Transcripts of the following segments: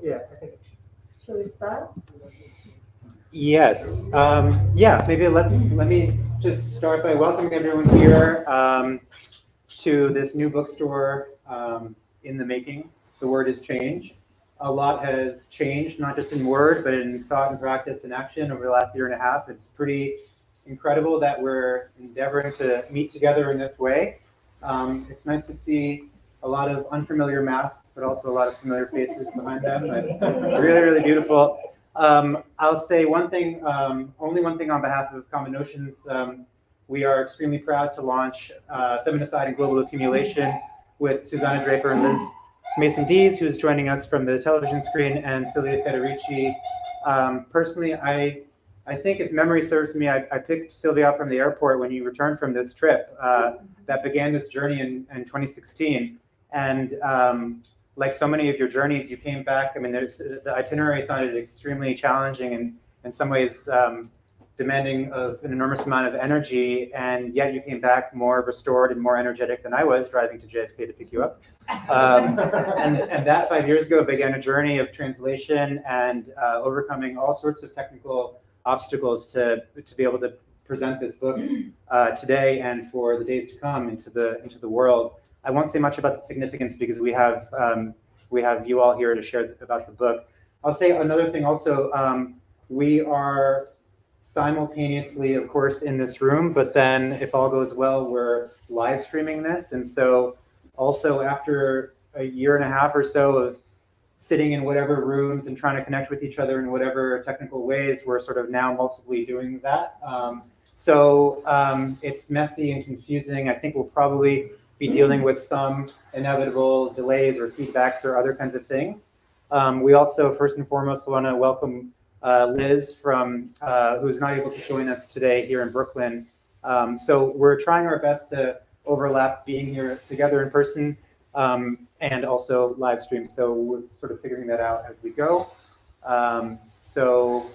Yeah, I think. Shall we start? Yes. Yeah, maybe let me just start by welcoming everyone here to this new bookstore in the making. The word is change. A lot has changed, not just in word, but in thought and practice and action over the last year and a half. It's pretty incredible that we're endeavoring to meet together in this way. It's nice to see a lot of unfamiliar masks, but also a lot of familiar faces behind them. It's really, really beautiful. I'll say one thing, only one thing on behalf of Common Notions. We are extremely proud to launch Feminicide and Global Accumulation with Susana Draper and Mason-Deese, who's joining us from the television screen, and Silvia Federici. Personally, I think if memory serves me, I picked Silvia up from the airport when you returned from this trip that began this journey in 2016. And like so many of your journeys, you came back. I mean, the itinerary sounded extremely challenging and in some ways demanding of an enormous amount of energy, and yet you came back more restored and more energetic than I was driving to JFK to pick you up. And that 5 years ago began a journey of translation and overcoming all sorts of technical obstacles to be able to present this book today and for the days to come into the world. I won't say much about the significance because we have you all here to share about the book. I'll say another thing also. We are simultaneously, of course, in this room, but then if all goes well, we're live streaming this. And so also after a year and a half or so of sitting in whatever rooms and trying to connect with each other in whatever technical ways, we're sort of now multiply doing that. So it's messy and confusing. I think we'll probably be dealing with some inevitable delays or feedbacks or other kinds of things. We also, first and foremost, want to welcome Liz from who's not able to join us today here in Brooklyn. So we're trying our best to overlap being here together in person and also live stream. So we're sort of figuring that out as we go. So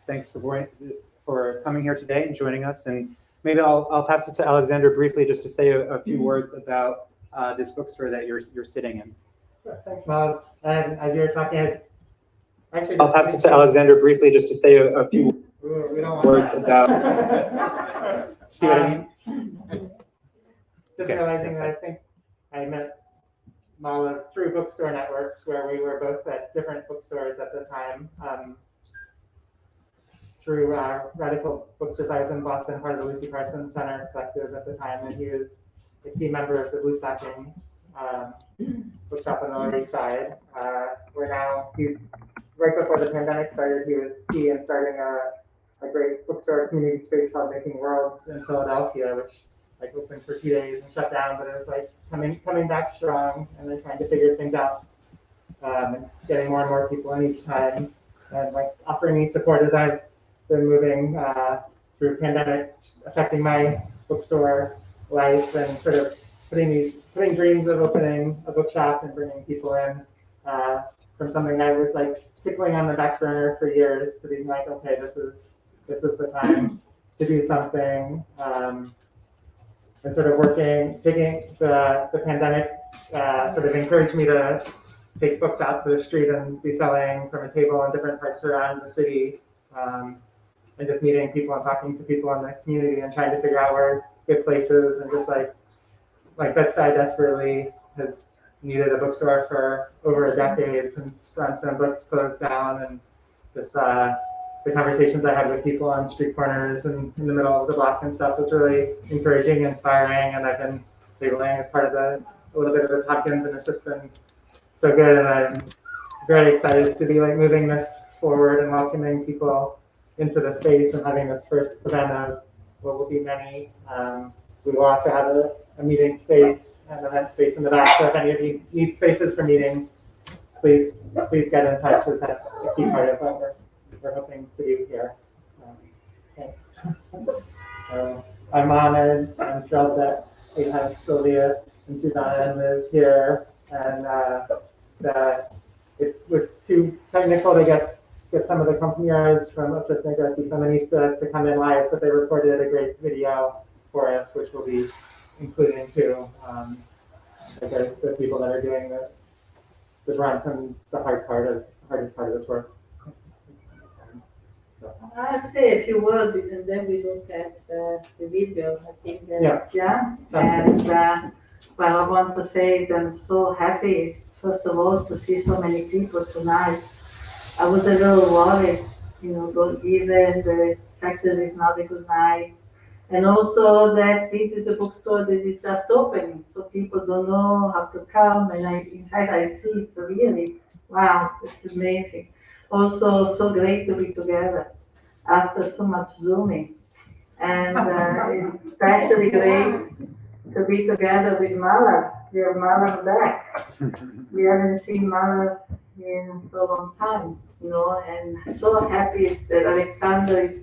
thanks for coming here today and joining us. And maybe I'll pass it to Alexander briefly just to say a few words about this bookstore that you're sitting in. Sure, thanks, Maud. And as you were talking, I'll pass it to Alexander briefly just to say a few words about. See what I mean? Just realizing that I think I met Mala through bookstore networks where we were both at different bookstores at the time. Through Radical Bookstores, I was in Boston, part of the Lucy Carson Center Collective at the time, and he was a key member of the Blue Stockings bookshop on the Lower East Side. We're now, right before the pandemic started, he was key in starting a great bookstore community space called Making Worlds in Philadelphia, which like opened for 2 days and shut down, but it was like coming back strong, and they're trying to figure things out, and getting more and more people in each time, and like offering me support as I've been moving through pandemic, affecting my bookstore life, and sort of putting dreams of opening a bookshop and bringing people in from something I was like tickling on the back burner for years to being like, okay, this is the time to do something, and sort of taking the pandemic sort of encouraged me to take books out to the street and be selling from a table in different parts around the city. And just meeting people and talking to people in the community and trying to figure out where good places, and just like Bed-Stuy desperately has needed a bookstore for over a decade since Brownstone Books closed down, and just the conversations I had with people on street corners and in the middle of the block and stuff was really encouraging, inspiring, and I've been tabling as part of a little bit of the Hopkins, and it's just been so good, and I'm very excited to be like moving this forward and welcoming people into the space and having this first event of what will be many. We will also have a meeting space and event space in the back. So if any of you need spaces for meetings, please get in touch, because that's a key part of what we're hoping to do here. Thanks. So I'm honored. I'm thrilled that we have Silvia and Susana and Liz here, and that it was too technical to get some of the compañeras from Otra Negras y Feministas to come in live, but they recorded a great video for us, which will be including too the people that are doing the brunt and the hardest part of this work. So. I'll say a few words and then we look at the video. I think that, yeah. And well, I want to say that I'm so happy, first of all, to see so many people tonight. I was a little worried, given the fact that it's not a good night. And also that this is a bookstore that is just opening, so people don't know how to come. And in fact, I see it's really, wow, it's amazing. Also, so great to be together after so much Zooming. And it's especially great to be together with Mala. We have Mala back. We haven't seen Mala in so long time, and so happy that Alexander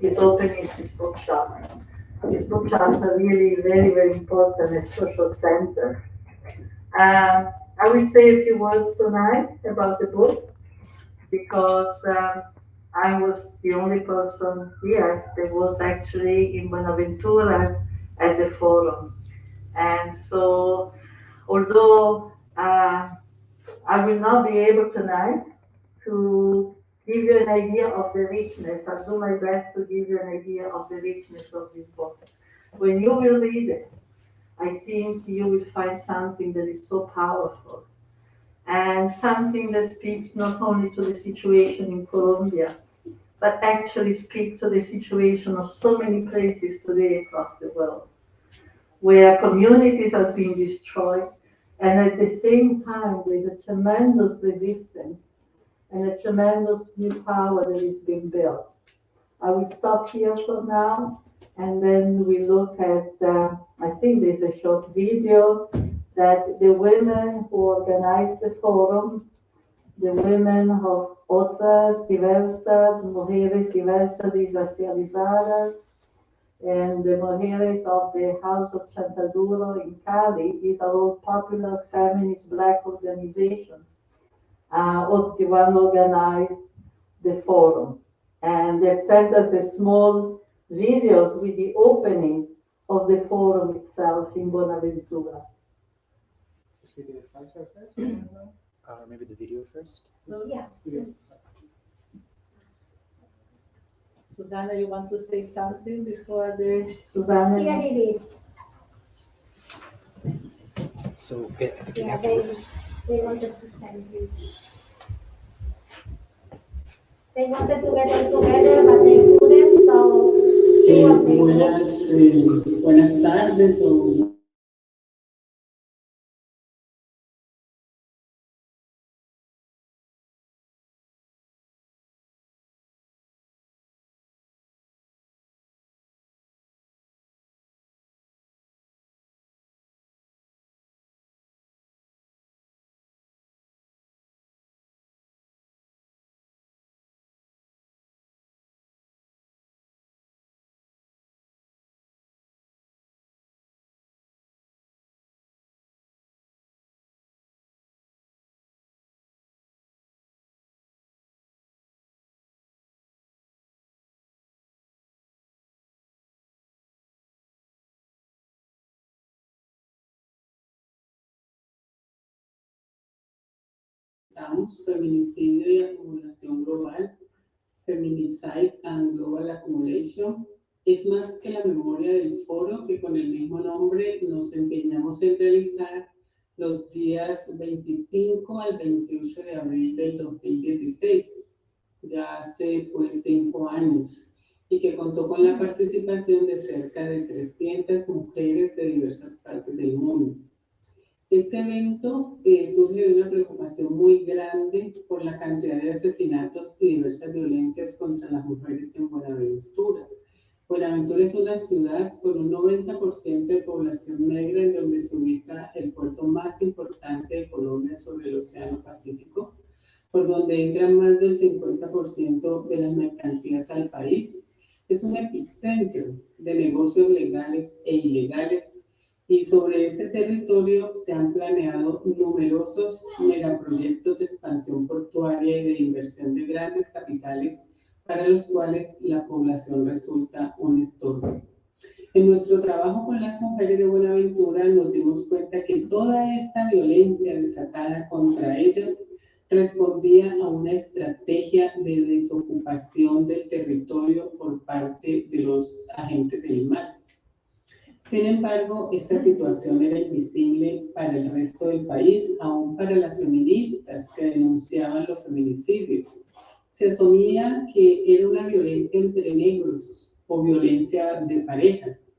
is opening his bookshop. His bookshops are really very, very important as social center. I will say a few words tonight about the book because I was the only person here that was actually in Buenaventura at the forum. And so, although I will not be able tonight to give you an idea of the richness, I'll do my best to give you an idea of the richness of this book. When you will read it, I think you will find something that is so powerful and something that speaks not only to the situation in Colombia, but actually speaks to the situation of so many places today across the world, where communities are being destroyed, and at the same time, there's a tremendous resistance and a tremendous new power that is being built. I will stop here for now, and then we look at, I think there's a short video that the women who organized the forum, the women of Otras Diversas, Mujeres Diversas y Racializadas, and the Mujeres of the House of Chantaduro in Cali, these are all popular feminist Black organizations. The one organized the forum. And they've sent us a small videos with the opening of the forum itself in Buenaventura. Should we do the slideshow first? Maybe the video first? So, yeah. Susana, you want to say something before the Susana? Here it is. So, I think you Yeah, have to... they wanted to send this. They wanted to get them together, but they couldn't, so two of them. Buenas tardes o Feminicidio y acumulación global, Feminicide and Global Accumulation, es más que la memoria del foro que con el mismo nombre nos empeñamos en realizar los días 25 al 28 de abril del 2016, ya hace pues 5 años, y que contó con la participación de cerca de 300 mujeres de diversas partes del mundo. Este evento surge de una preocupación muy grande por la cantidad de asesinatos y diversas violencias contra las mujeres en Buenaventura. Buenaventura es una ciudad con un 90% de población negra en donde se ubica el puerto más importante de Colombia sobre el Océano Pacífico, por donde entran más del 50% de las mercancías al país. Es un epicentro de negocios legales e ilegales. Y sobre este territorio se han planeado numerosos megaproyectos de expansión portuaria y de inversión de grandes capitales para los cuales la población resulta un estorbo. En nuestro trabajo con las mujeres de Buenaventura nos dimos cuenta que toda esta violencia desatada contra ellas respondía a una estrategia de desocupación del territorio por parte de los agentes del mal. Sin embargo, esta situación era invisible para el resto del país, aún para las feministas que denunciaban los feminicidios. Se asumía que era una violencia entre negros o violencia de parejas.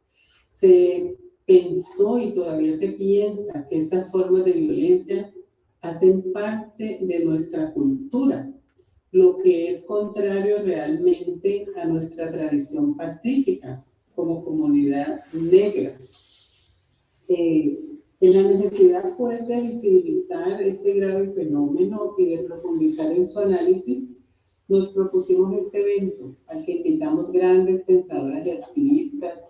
Se pensó y todavía se piensa que estas formas de violencia hacen parte de nuestra cultura, lo que es contrario realmente a nuestra tradición pacífica como comunidad negra. En la necesidad pues de visibilizar este grave fenómeno y de profundizar en su análisis, nos propusimos este evento al que invitamos grandes pensadoras y activistas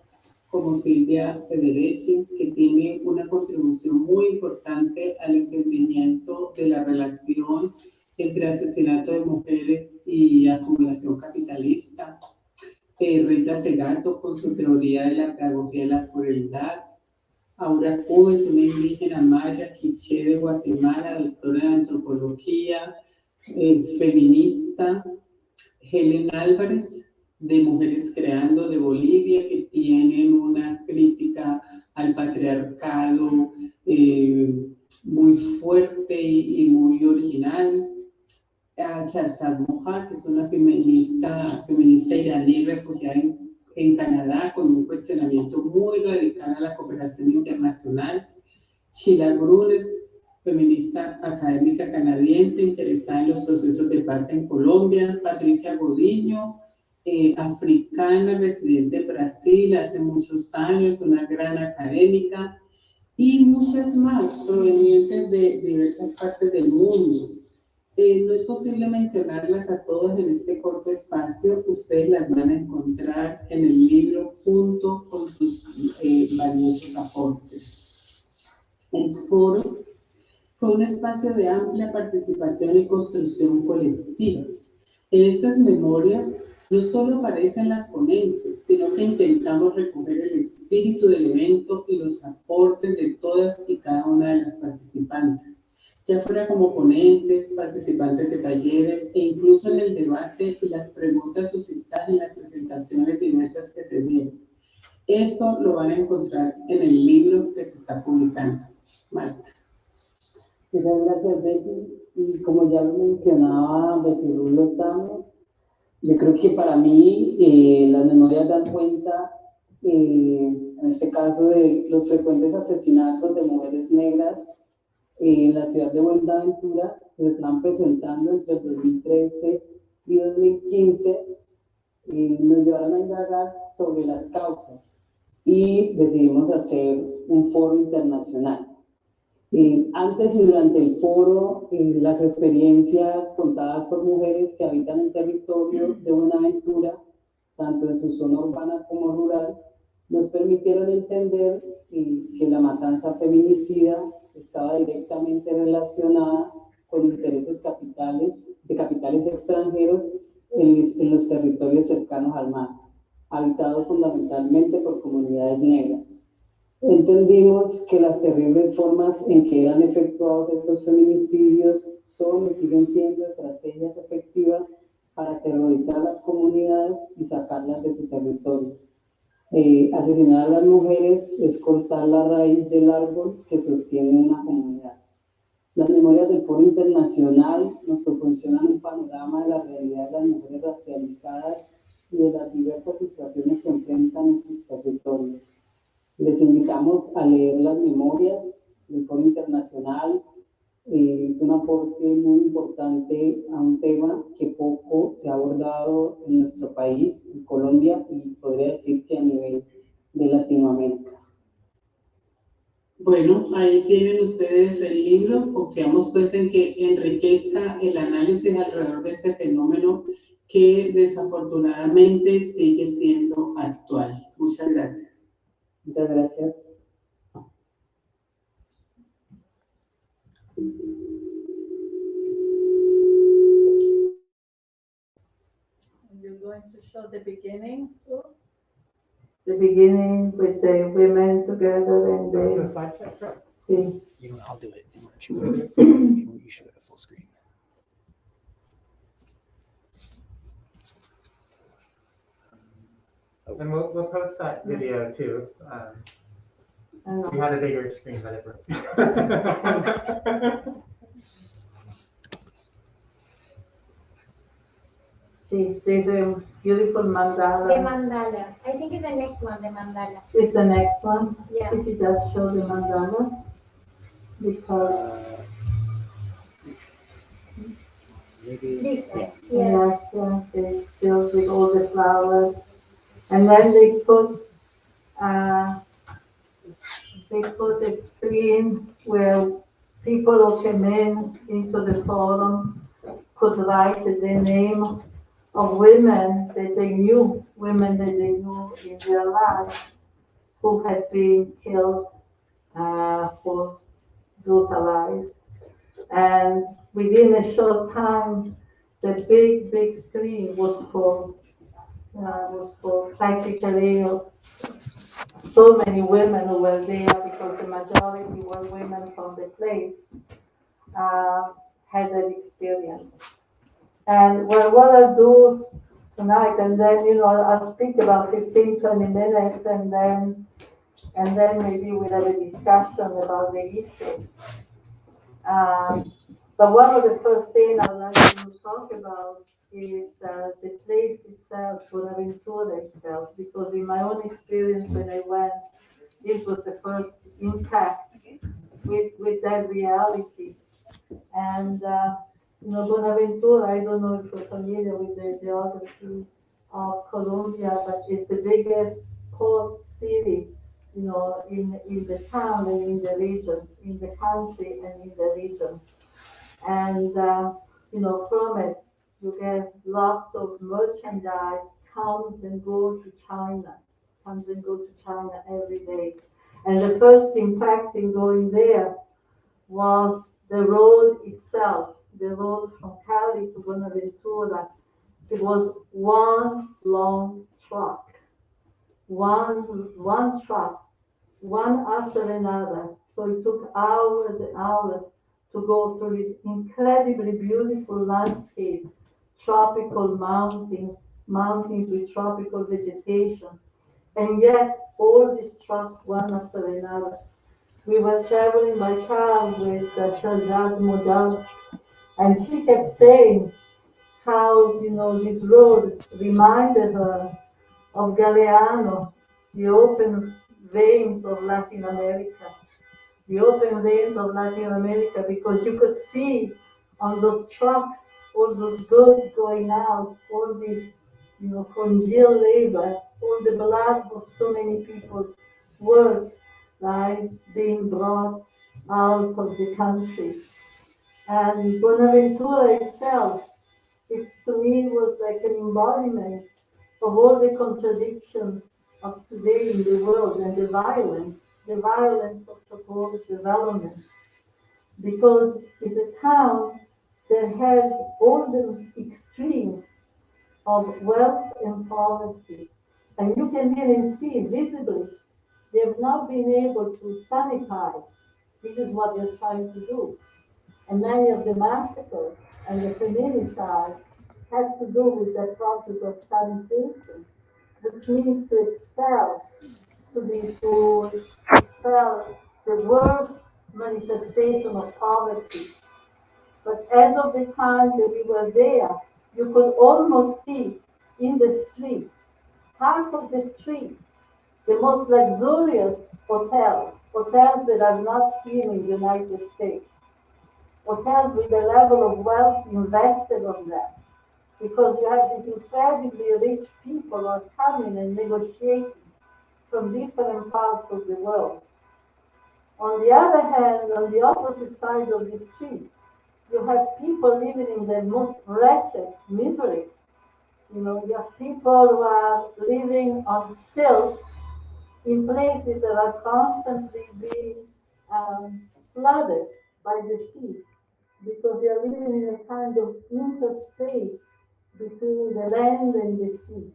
como Silvia Federici, que tiene una contribución muy importante al entendimiento de la relación entre asesinato de mujeres y acumulación capitalista. Rita Segato con su teoría de la pedagogía de la crueldad. Aura Cubes, una indígena maya, quiché de Guatemala, doctora en antropología, feminista. Helen Álvarez, de Mujeres Creando de Bolivia, que tienen una crítica al patriarcado muy fuerte y muy original. A Charzad Moja, que es una feminista iraní refugiada en Canadá, con un cuestionamiento muy radical a la cooperación internacional. Sheila Gruner, feminista académica canadiense interesada en los procesos de paz en Colombia. Patricia Godiño, africana, residente en Brasil hace muchos años, una gran académica, y muchas más provenientes de diversas partes del mundo. No es posible mencionarlas a todas en este corto espacio. Ustedes las van a encontrar en el libro junto con sus valiosos aportes. El foro fue un espacio de amplia participación y construcción colectiva. En estas memorias no solo aparecen las ponencias, sino que intentamos recoger el espíritu del evento y los aportes de todas y cada una de las participantes, ya fuera como ponentes, participantes de talleres e incluso en el debate y las preguntas suscitadas en las presentaciones diversas que se dieron. Esto lo van a encontrar en el libro que se está publicando. Marta. Muchas gracias, Betty. Y como ya lo mencionaba Betty Lozano, yo creo que para mí las memorias dan cuenta, en este caso, de los frecuentes asesinatos de mujeres negras en la ciudad de Buenaventura, que se están presentando entre el 2013 y 2015, nos llevaron a indagar sobre las causas y decidimos hacer un foro internacional. Antes y durante el foro, las experiencias contadas por mujeres que habitan el territorio de Buenaventura, tanto en su zona urbana como rural, nos permitieron entender que la matanza feminicida estaba directamente relacionada con intereses de capitales extranjeros en los territorios cercanos al mar, habitados fundamentalmente por comunidades negras. Entendimos que las terribles formas en que eran efectuados estos feminicidios son y siguen siendo estrategias efectivas para aterrorizar a las comunidades y sacarlas de su territorio. Asesinar a las mujeres es cortar la raíz del árbol que sostiene una comunidad. Las memorias del Foro Internacional nos proporcionan un panorama de la realidad de las mujeres racializadas y de las diversas situaciones que enfrentan en sus territorios. Les invitamos a leer las memorias del Foro Internacional. Es un aporte muy importante a un tema que poco se ha abordado en nuestro país, en Colombia, y podría decir que a nivel de Latinoamérica. Bueno, ahí tienen ustedes el libro. Confiamos pues en que enriquezca el análisis alrededor de este fenómeno que desafortunadamente sigue siendo actual. Muchas gracias. Muchas gracias. You're going to show the beginning too? the beginning with the women together and The the slide check, sure. see. You know what, I'll do it. You should go to full screen. And we'll post that video too. We Uh, had a bigger screen, but it broke. see, there's a beautiful The mandala. mandala. I think it's the next one, the mandala. Is the next one. Yeah. If you just show the mandala, because Maybe. This one. Yeah. yeah, they filled with all the flowers, and then they put a screen where people who came into the forum could write the name of women that they knew in their lives who had been killed, or brutalized. And within a short time, the big screen was full. Practically so many women who were there because the majority were women from the place, had that experience. And well, what I'll do tonight, and then, I'll speak about 15, 20 minutes, and then maybe we'll have a discussion about the issues. But one of the first things I'd like to talk about is the place itself, Buenaventura itself, because in my own experience when I went, this was the first impact with that reality. And, Buenaventura, I don't know if you're familiar with the geography of Colombia, but it's the biggest port city, in the town and in the region, in the country and in the region. And, from it, you get lots of merchandise comes and goes to China every day. And the first impact in going there was the road itself, the road from Cali to Buenaventura. It was one long truck, one truck, one after another. So it took hours and hours to go through this incredibly beautiful landscape, tropical mountains with tropical vegetation. And yet, all these trucks, one after another. We were traveling by car with Shahjaz Mojab, and she kept saying how, this road reminded her of Galeano, the open veins of Latin America. The open veins of Latin America, because you could see on those trucks all those goods going out, all this, congealed labor, all the blood of so many people's work, right, being brought out of the country. And Buenaventura itself, to me, was like an embodiment of all the contradictions of today in the world and the violence of supposed development. Because it's a town that has all the extremes of wealth and poverty. And you can even see visibly, they have not been able to sanitize. This is what they're trying to do. And many of the massacres and the feminicide had to do with that process of sanitation, which means to expel the worst manifestation of poverty. But as of the time that we were there, you could almost see in the streets, half of the street, the most luxurious hotels that I've not seen in the United States, hotels with a level of wealth invested on them, because you have these incredibly rich people who are coming and negotiating from different parts of the world. On the other hand, on the opposite side of the street, you have people living in the most wretched misery. You have people who are living on stilts in places that are constantly being flooded by the sea, because they are living in a kind of interspace between the land and the sea.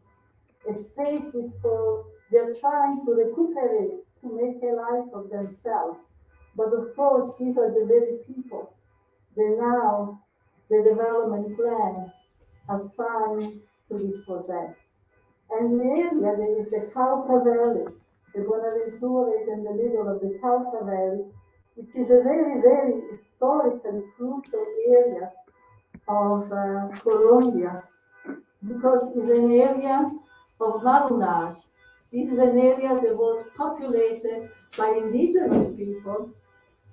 A space which for they're trying to recuperate, to make a life of themselves. But of course, these are the very people that now the development plan are trying to dispossess. And the area, there is the Cauca Valley. The Buenaventura is in the middle of the Cauca Valley, which is a very, very historically crucial area of Colombia, because it's an area of marronage. This is an area that was populated by indigenous people,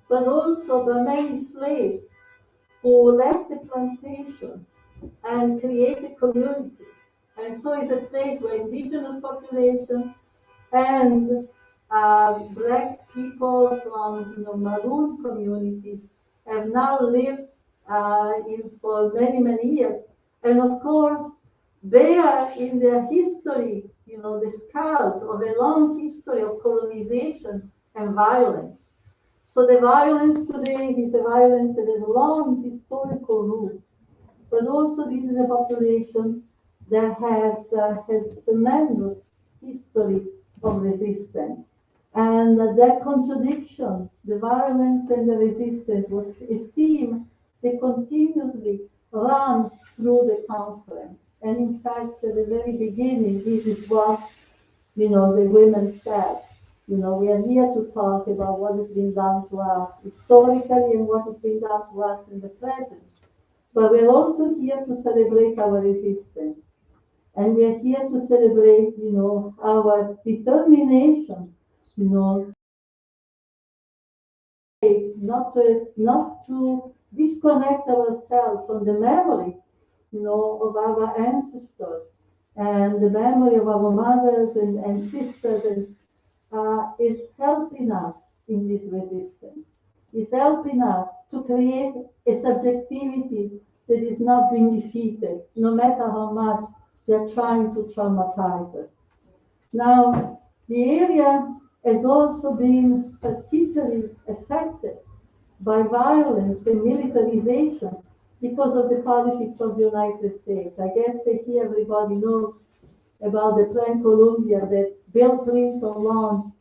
but also by many slaves who left the plantation and created communities. And so it's a place where indigenous population and Black people from Maroon communities have now lived for many, many years. And of course, they are in their history, the scars of a long history of colonization and violence. So the violence today is a violence that has long historical roots, but also this is a population that has tremendous history of resistance. And that contradiction, the violence and the resistance, was a theme that continuously ran through the conference. And in fact, at the very beginning, this is what, the women said. We are here to talk about what has been done to us historically and what has been done to us in the present. But we're also here to celebrate our resistance. And we're here to celebrate, our determination, not to disconnect ourselves from the memory, of our ancestors and the memory of our mothers and sisters, and is helping us in this resistance. Is helping us to create a subjectivity that is not being defeated, no matter how much they're trying to traumatize us. Now, the area has also been particularly affected by violence and militarization because of the politics of the United States. I guess that here everybody knows about the Plan Colombia that Bill Clinton launched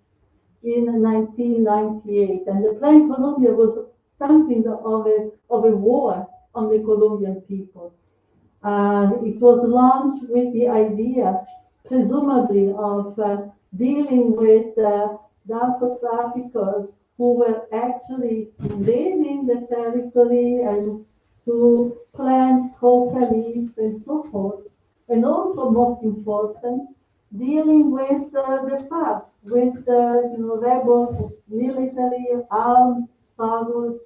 in 1998. And the Plan Colombia was something of a war on the Colombian people. It was launched with the idea, presumably, of dealing with narco traffickers who were actually invading the territory and to plant coca leaves and so forth. And also, most important, dealing with the FARC, with rebel military armed struggle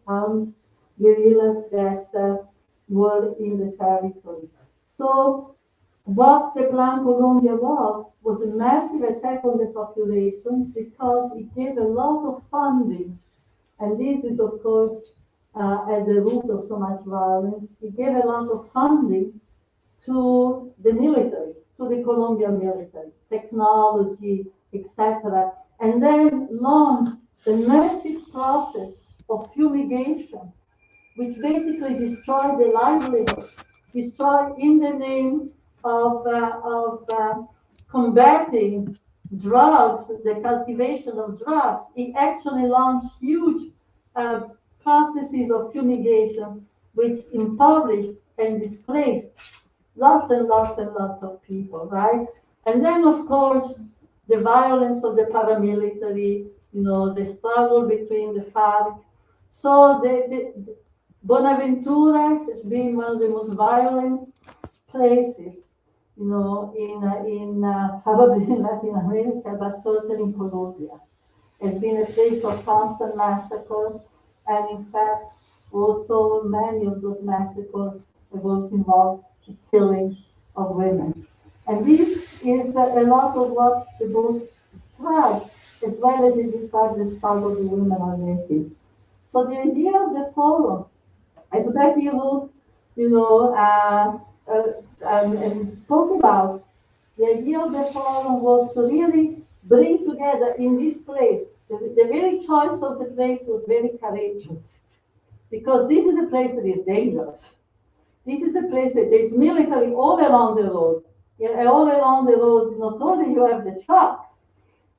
armed guerrillas that were in the territory. So what the Plan Colombia was a massive attack on the populations because it gave a lot of funding, and this is of course at the root of so much violence. It gave a lot of funding to the military, to the Colombian military, technology, etc., and then launched the massive process of fumigation, which basically destroyed the livelihood, destroyed in the name of combating drugs, the cultivation of drugs. It actually launched huge processes of fumigation, which impoverished and displaced lots and lots and lots of people, right? And then, of course, the violence of the paramilitary, the struggle between the FARC. So the Buenaventura has been one of the most violent places, in probably in Latin America, but certainly in Colombia. It's been a place of constant massacre, and in fact, also many of those massacres was involved in killing of women. And this is a lot of what the book describes, as well as it describes the struggle the women are making. So the idea of the forum, as Becky Ruth, and spoke about, the idea of the forum was to really bring together in this place. The very choice of the place was very courageous, because this is a place that is dangerous. This is a place that there's military all along the road. And all along the road, not only you have the trucks,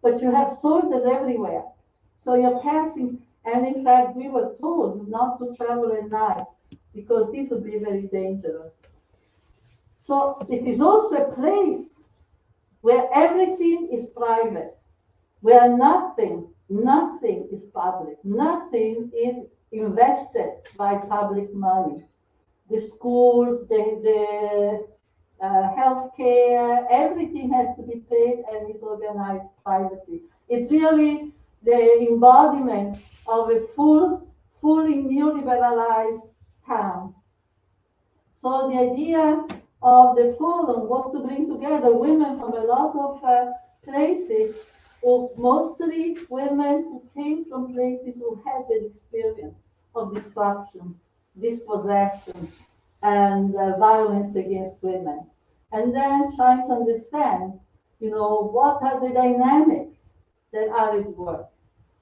but you have soldiers everywhere. So you're passing, and in fact, we were told not to travel at night because this would be very dangerous. So it is also a place where everything is private, where nothing is public, nothing is invested by public money. The schools, the healthcare, everything has to be paid and is organized privately. It's really the embodiment of a fully neoliberalized town. So the idea of the forum was to bring together women from a lot of places, or mostly women who came from places who had an experience of destruction, dispossession, and violence against women. And then trying to understand, what are the dynamics that are at work?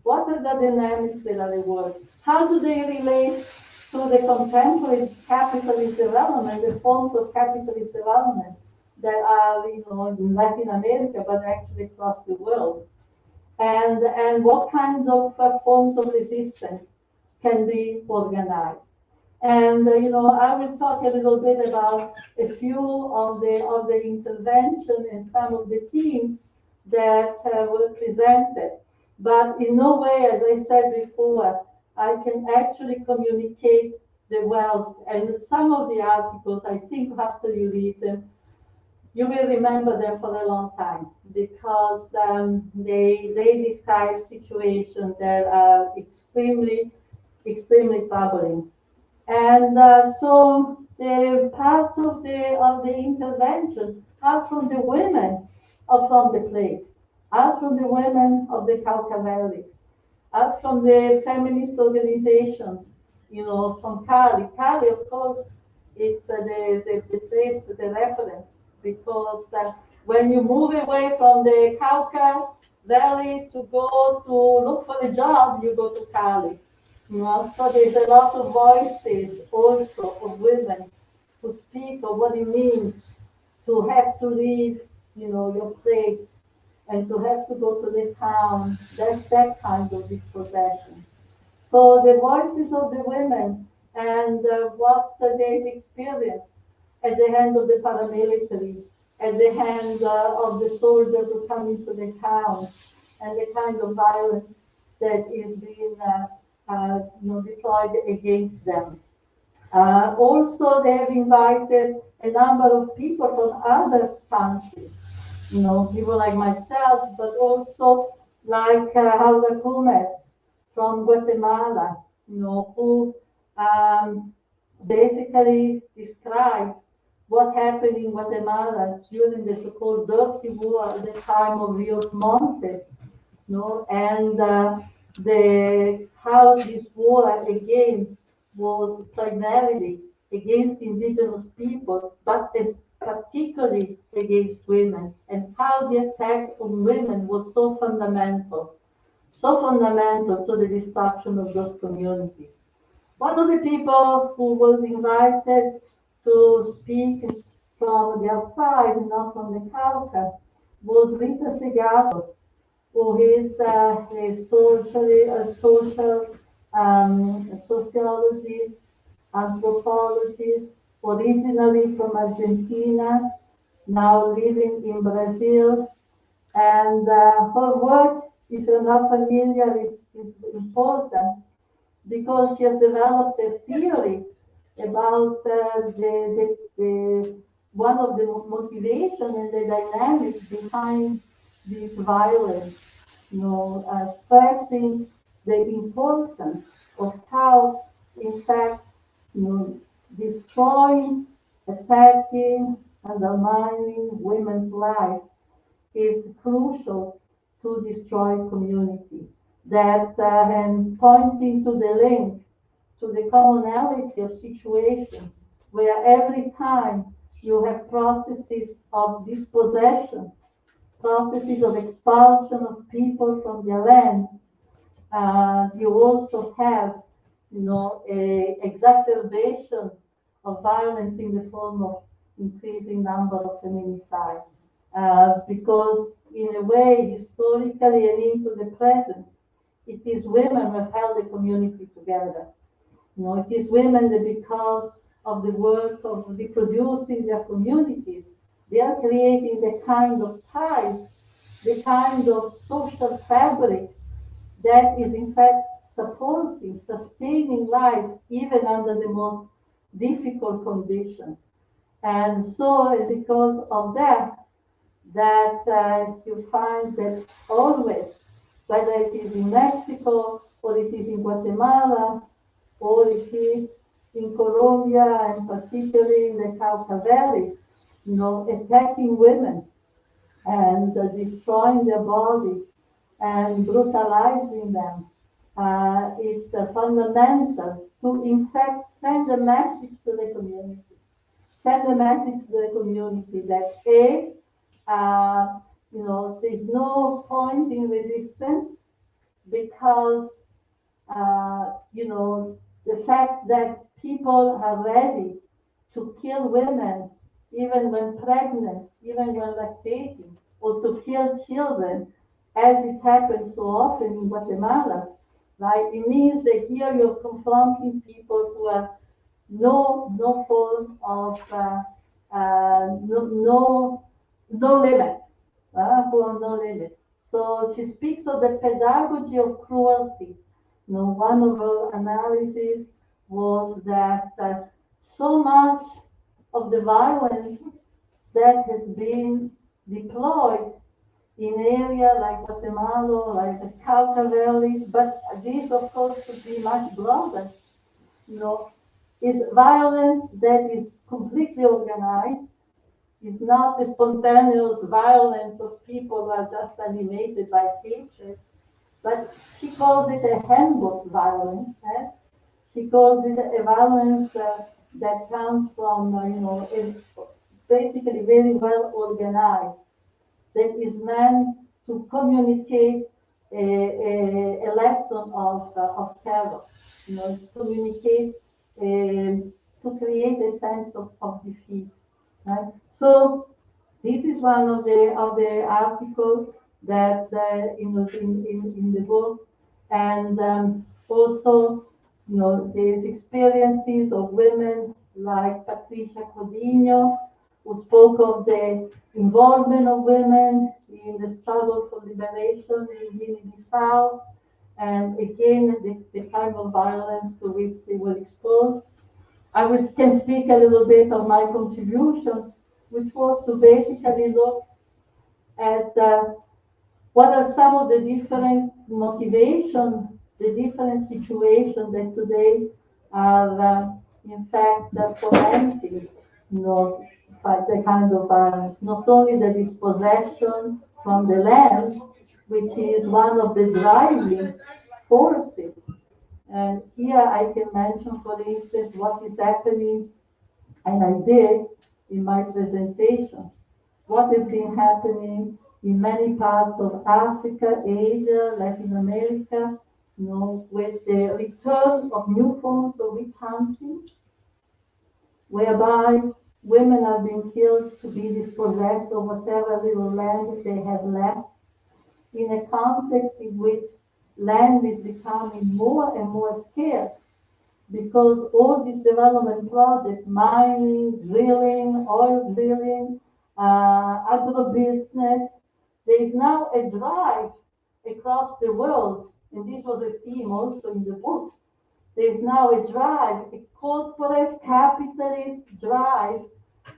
What are the dynamics that are at work? How do they relate to the contemporary capitalist development, the forms of capitalist development that are, in Latin America, but actually across the world? And what kind of forms of resistance can be organized? And I will talk a little bit about a few of the intervention and some of the themes that were presented. But in no way, as I said before, I can actually communicate the wealth. And some of the articles, I think after you read them, you will remember them for a long time because they describe situations that are extremely troubling. And so the part of the intervention are from the women of from the place, are from the women of the Cauca Valley, are from the feminist organizations, from Cali. Cali, of course, it's the place, the reference, because when you move away from the Cauca Valley to go to look for a job, you go to Cali. So there's a lot of voices also of women who speak of what it means to have to leave, your place and to have to go to the town. That's that kind of dispossession. So the voices of the women and what they've experienced at the hand of the paramilitary, at the hand of the soldiers who come into the town, and the kind of violence that is being deployed against them. Also, they have invited a number of people from other countries, people like myself, but also like Alda Gomez from Guatemala, who basically described what happened in Guatemala during the so-called dirty war at the time of Rios Montes, and how this war again was primarily against indigenous people, but particularly against women, and how the attack on women was so fundamental to the destruction of those communities. One of the people who was invited to speak from the outside, not from the Cauca, was Rita Segato, who is a sociologist, anthropologist, originally from Argentina, now living in Brazil. And her work, if you're not familiar, is important because she has developed a theory about one of the motivation and the dynamics behind this violence, stressing the importance of how, in fact, destroying, attacking, undermining women's life is crucial to destroy community. That and pointing to the link, to the commonality of situation, where every time you have processes of dispossession, processes of expulsion of people from their land, you also have, a exacerbation of violence in the form of increasing number of feminicide. Because in a way, historically and into the present, it is women who have held the community together. It is women that, because of the work of reproducing their communities, they are creating the kind of ties, the kind of social fabric that is in fact supporting, sustaining life even under the most difficult conditions. And so because of that, you find that always, whether it is in Mexico or it is in Guatemala or it is in Colombia and particularly in the Cauca Valley, attacking women and destroying their body and brutalizing them. It's fundamental to, in fact, send a message to the community. Send a message to the community that there's no point in resistance because, the fact that people are ready to kill women, even when pregnant, even when lactating, or to kill children, as it happens so often in Guatemala, right? It means that here you're confronting people who are no form of no limit, who are no limit. So she speaks of the pedagogy of cruelty. One of her analyses was that so much of the violence that has been deployed in areas like Guatemala, like the Cauca Valley, but this of course could be much broader, is violence that is completely organized. It's not the spontaneous violence of people who are just animated by hatred, but she calls it a handbook violence. She calls it a violence that comes from, basically very well organized, that is meant to communicate a lesson of terror, communicate, to create a sense of defeat. Right? So this is one of the articles that in the book, and also there's experiences of women like Patricia Codinho, who spoke of the involvement of women in the struggle for liberation in Guinea-Bissau, and again the kind of violence to which they were exposed. Can speak a little bit of my contribution, which was to basically look at what are some of the different motivations, the different situations that today are, in fact, fomenting, the kind of violence. Not only the dispossession from the land, which is one of the driving forces. And here I can mention, for instance, what is happening, and I did in my presentation, what has been happening in many parts of Africa, Asia, Latin America, with the return of new forms of witch hunting, whereby women are being killed to be dispossessed of whatever little land they have left, in a context in which land is becoming more and more scarce, because all these development projects, mining, drilling, oil drilling, agribusiness, there is now a drive across the world, and this was a theme also in the book. There is now a drive, a corporate capitalist drive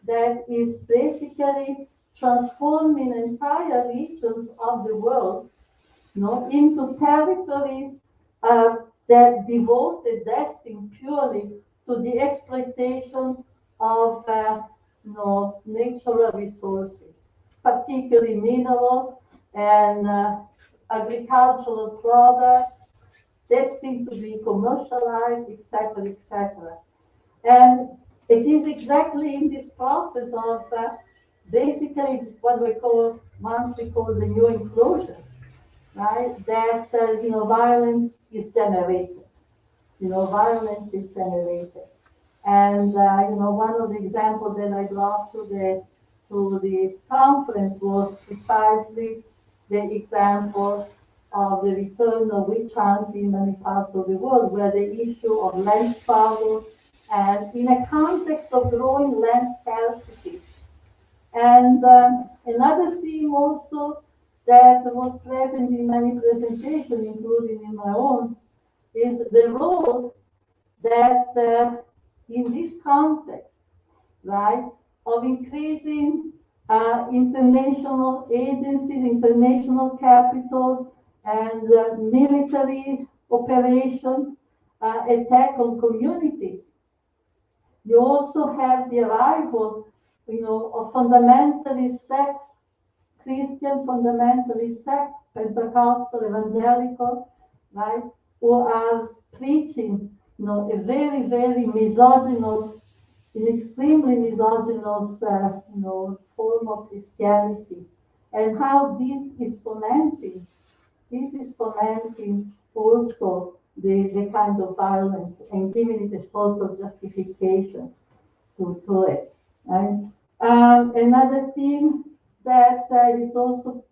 that is basically transforming entire regions of the world, into territories that devoted, destined purely to the exploitation of natural resources, particularly mineral and agricultural products, destined to be commercialized, etc., etc. And it is exactly in this process of basically what we call, once we call the new enclosures, right? That violence is generated. Violence is generated, And one of the examples that I brought to this conference was precisely the example of the return of witch hunting in many parts of the world, where the issue of land struggle and in a context of growing land scarcity. And another theme also that was present in many presentations, including in my own, is the role that in this context, right, of increasing international agencies, international capital, and military operation attack on communities. You also have the arrival, of fundamentalist sects, Christian fundamentalist sects, Pentecostal, evangelical, right, who are preaching, a very, very misogynous, an extremely misogynous, form of Christianity, and how this is fomenting also the kind of violence and giving it a sort of justification to it. Right? Another theme that is also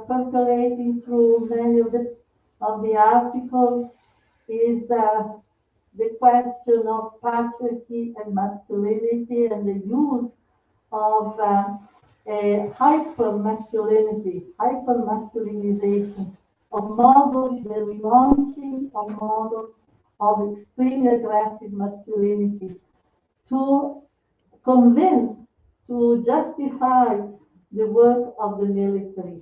percolating through many of the articles is the question of patriarchy and masculinity and the use of a hyper-masculinity, hyper-masculinization of models, the relaunching of models of extremely aggressive masculinity to convince, to justify the work of the military,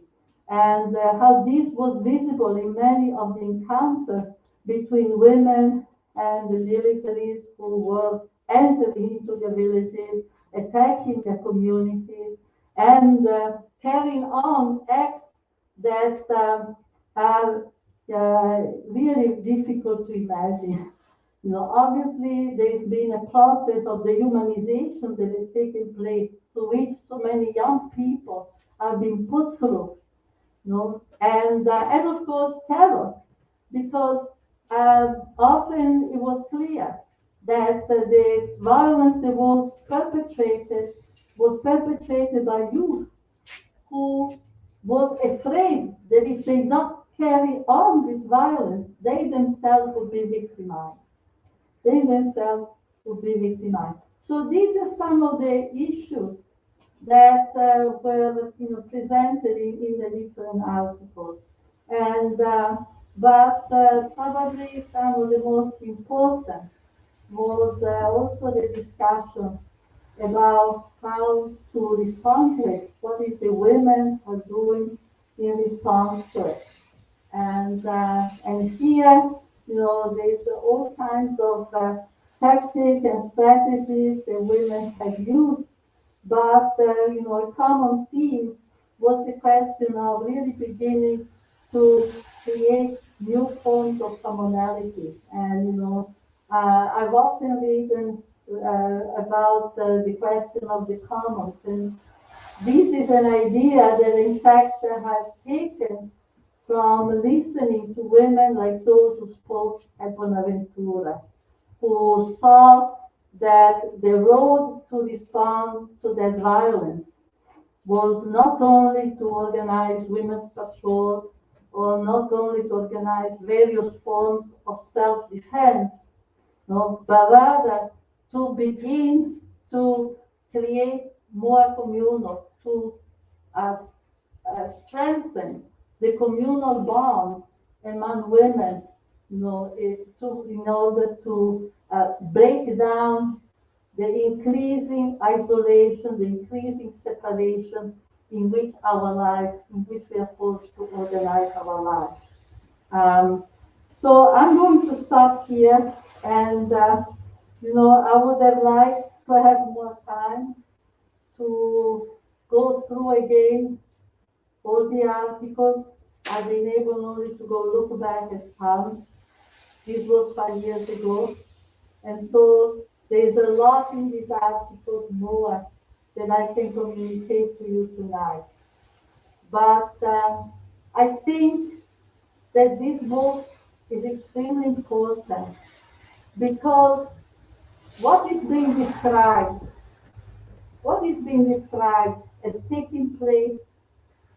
and how this was visible in many of the encounters between women and the militaries who were entering into the villages, attacking the communities, and carrying on acts that are really difficult to imagine. Obviously, there's been a process of dehumanization that is taking place, to which so many young people are being put through, and of course terror, because often it was clear that the violence that was perpetrated by youth who was afraid that if they not carry on this violence, they themselves would be victimized. So these are some of the issues that were presented in the different articles. And but probably some of the most important was also the discussion about how to respond to it. What is the women are doing in response to it? And here, there's all kinds of tactics and strategies that women have used, but a common theme was the question of really beginning to create new forms of commonalities. And I've often written about the question of the commons, and this is an idea that in fact has taken from listening to women like those who spoke at Bonaventura, who saw that the road to respond to that violence was not only to organize women's patrol, or not only to organize various forms of self-defense, but rather to begin to create more communal, to strengthen the communal bond among women, in order to break down the increasing isolation, the increasing separation in which we are forced to organize our life. So I'm going to stop here, and I would have liked to have more time to go through again all the articles. I've been able only to go look back at some. This was 5 years ago. And so there's a lot in these articles more than I can communicate to you tonight. But I think that this book is extremely important because what is being described? What is being described as taking place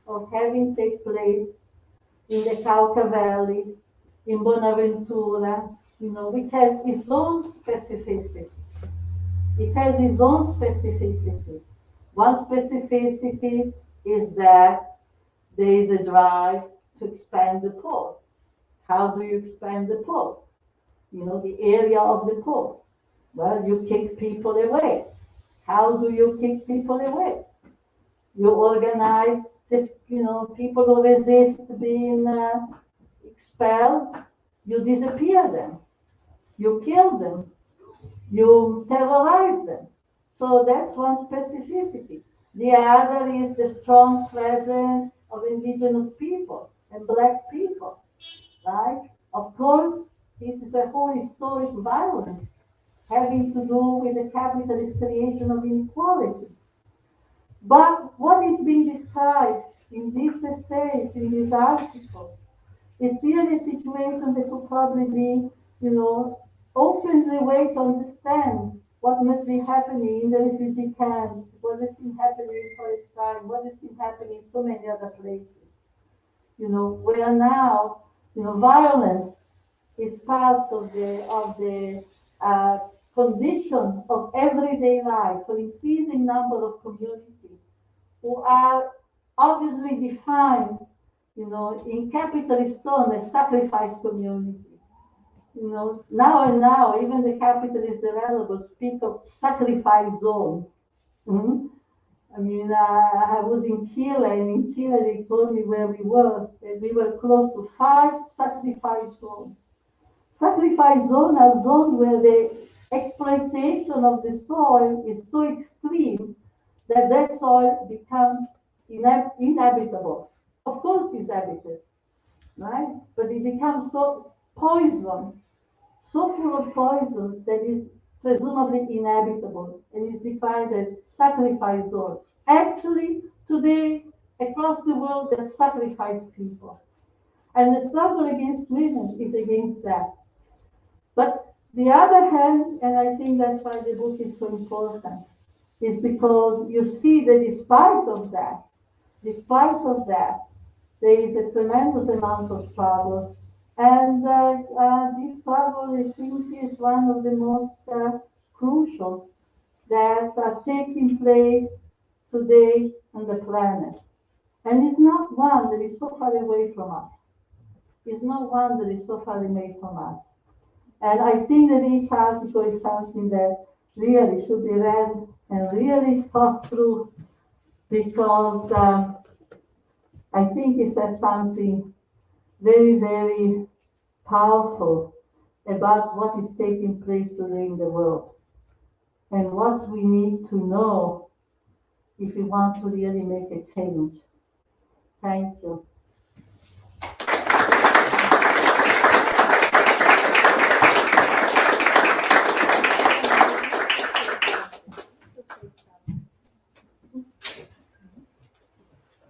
or having taken place in the Cauca Valley, in Bonaventura, which has its own specificity. It has its own specificity. One specificity is that there is a drive to expand the port. How do you expand the port? The area of the port. Well, you kick people away. How do you kick people away? You organize this, people who resist being expelled, you disappear them, you kill them, you terrorize them. So that's one specificity. The other is the strong presence of indigenous people and black people, right? Of course, this is a whole historic violence having to do with the capitalist creation of inequality. But what is being described in these essays, in these articles, it's really a situation that could probably be, opens the way to understand what must be happening in the refugee camps, what has been happening in Palestine, what has been happening in so many other places. Where now, violence is part of the condition of everyday life for increasing number of communities who are obviously defined, in capitalist terms as sacrifice community. Now, even the capitalist developers speak of sacrifice zones. Mhm. I mean, I was in Chile, and in Chile they told me where we were, that we were close to 5 sacrifice zones. Sacrifice zones are zones where the exploitation of the soil is so extreme that soil becomes inhabitable. Of course, it's habited, right? But it becomes so poison, so full of poisons that is presumably inhabitable and is defined as sacrifice zone. Actually, today, across the world, there's sacrifice people. And the struggle against women is against that. But the other hand, and I think that's why the book is so important, is because you see that despite of that, there is a tremendous amount of struggle. And this struggle is one of the most crucial that are taking place today on the planet. And it's not one that is so far away from us. It's not one that is so far away from us. And I think that this article is something that really should be read and really thought through, because I think it says something very, very powerful about what is taking place today in the world and what we need to know if we want to really make a change. Thank you.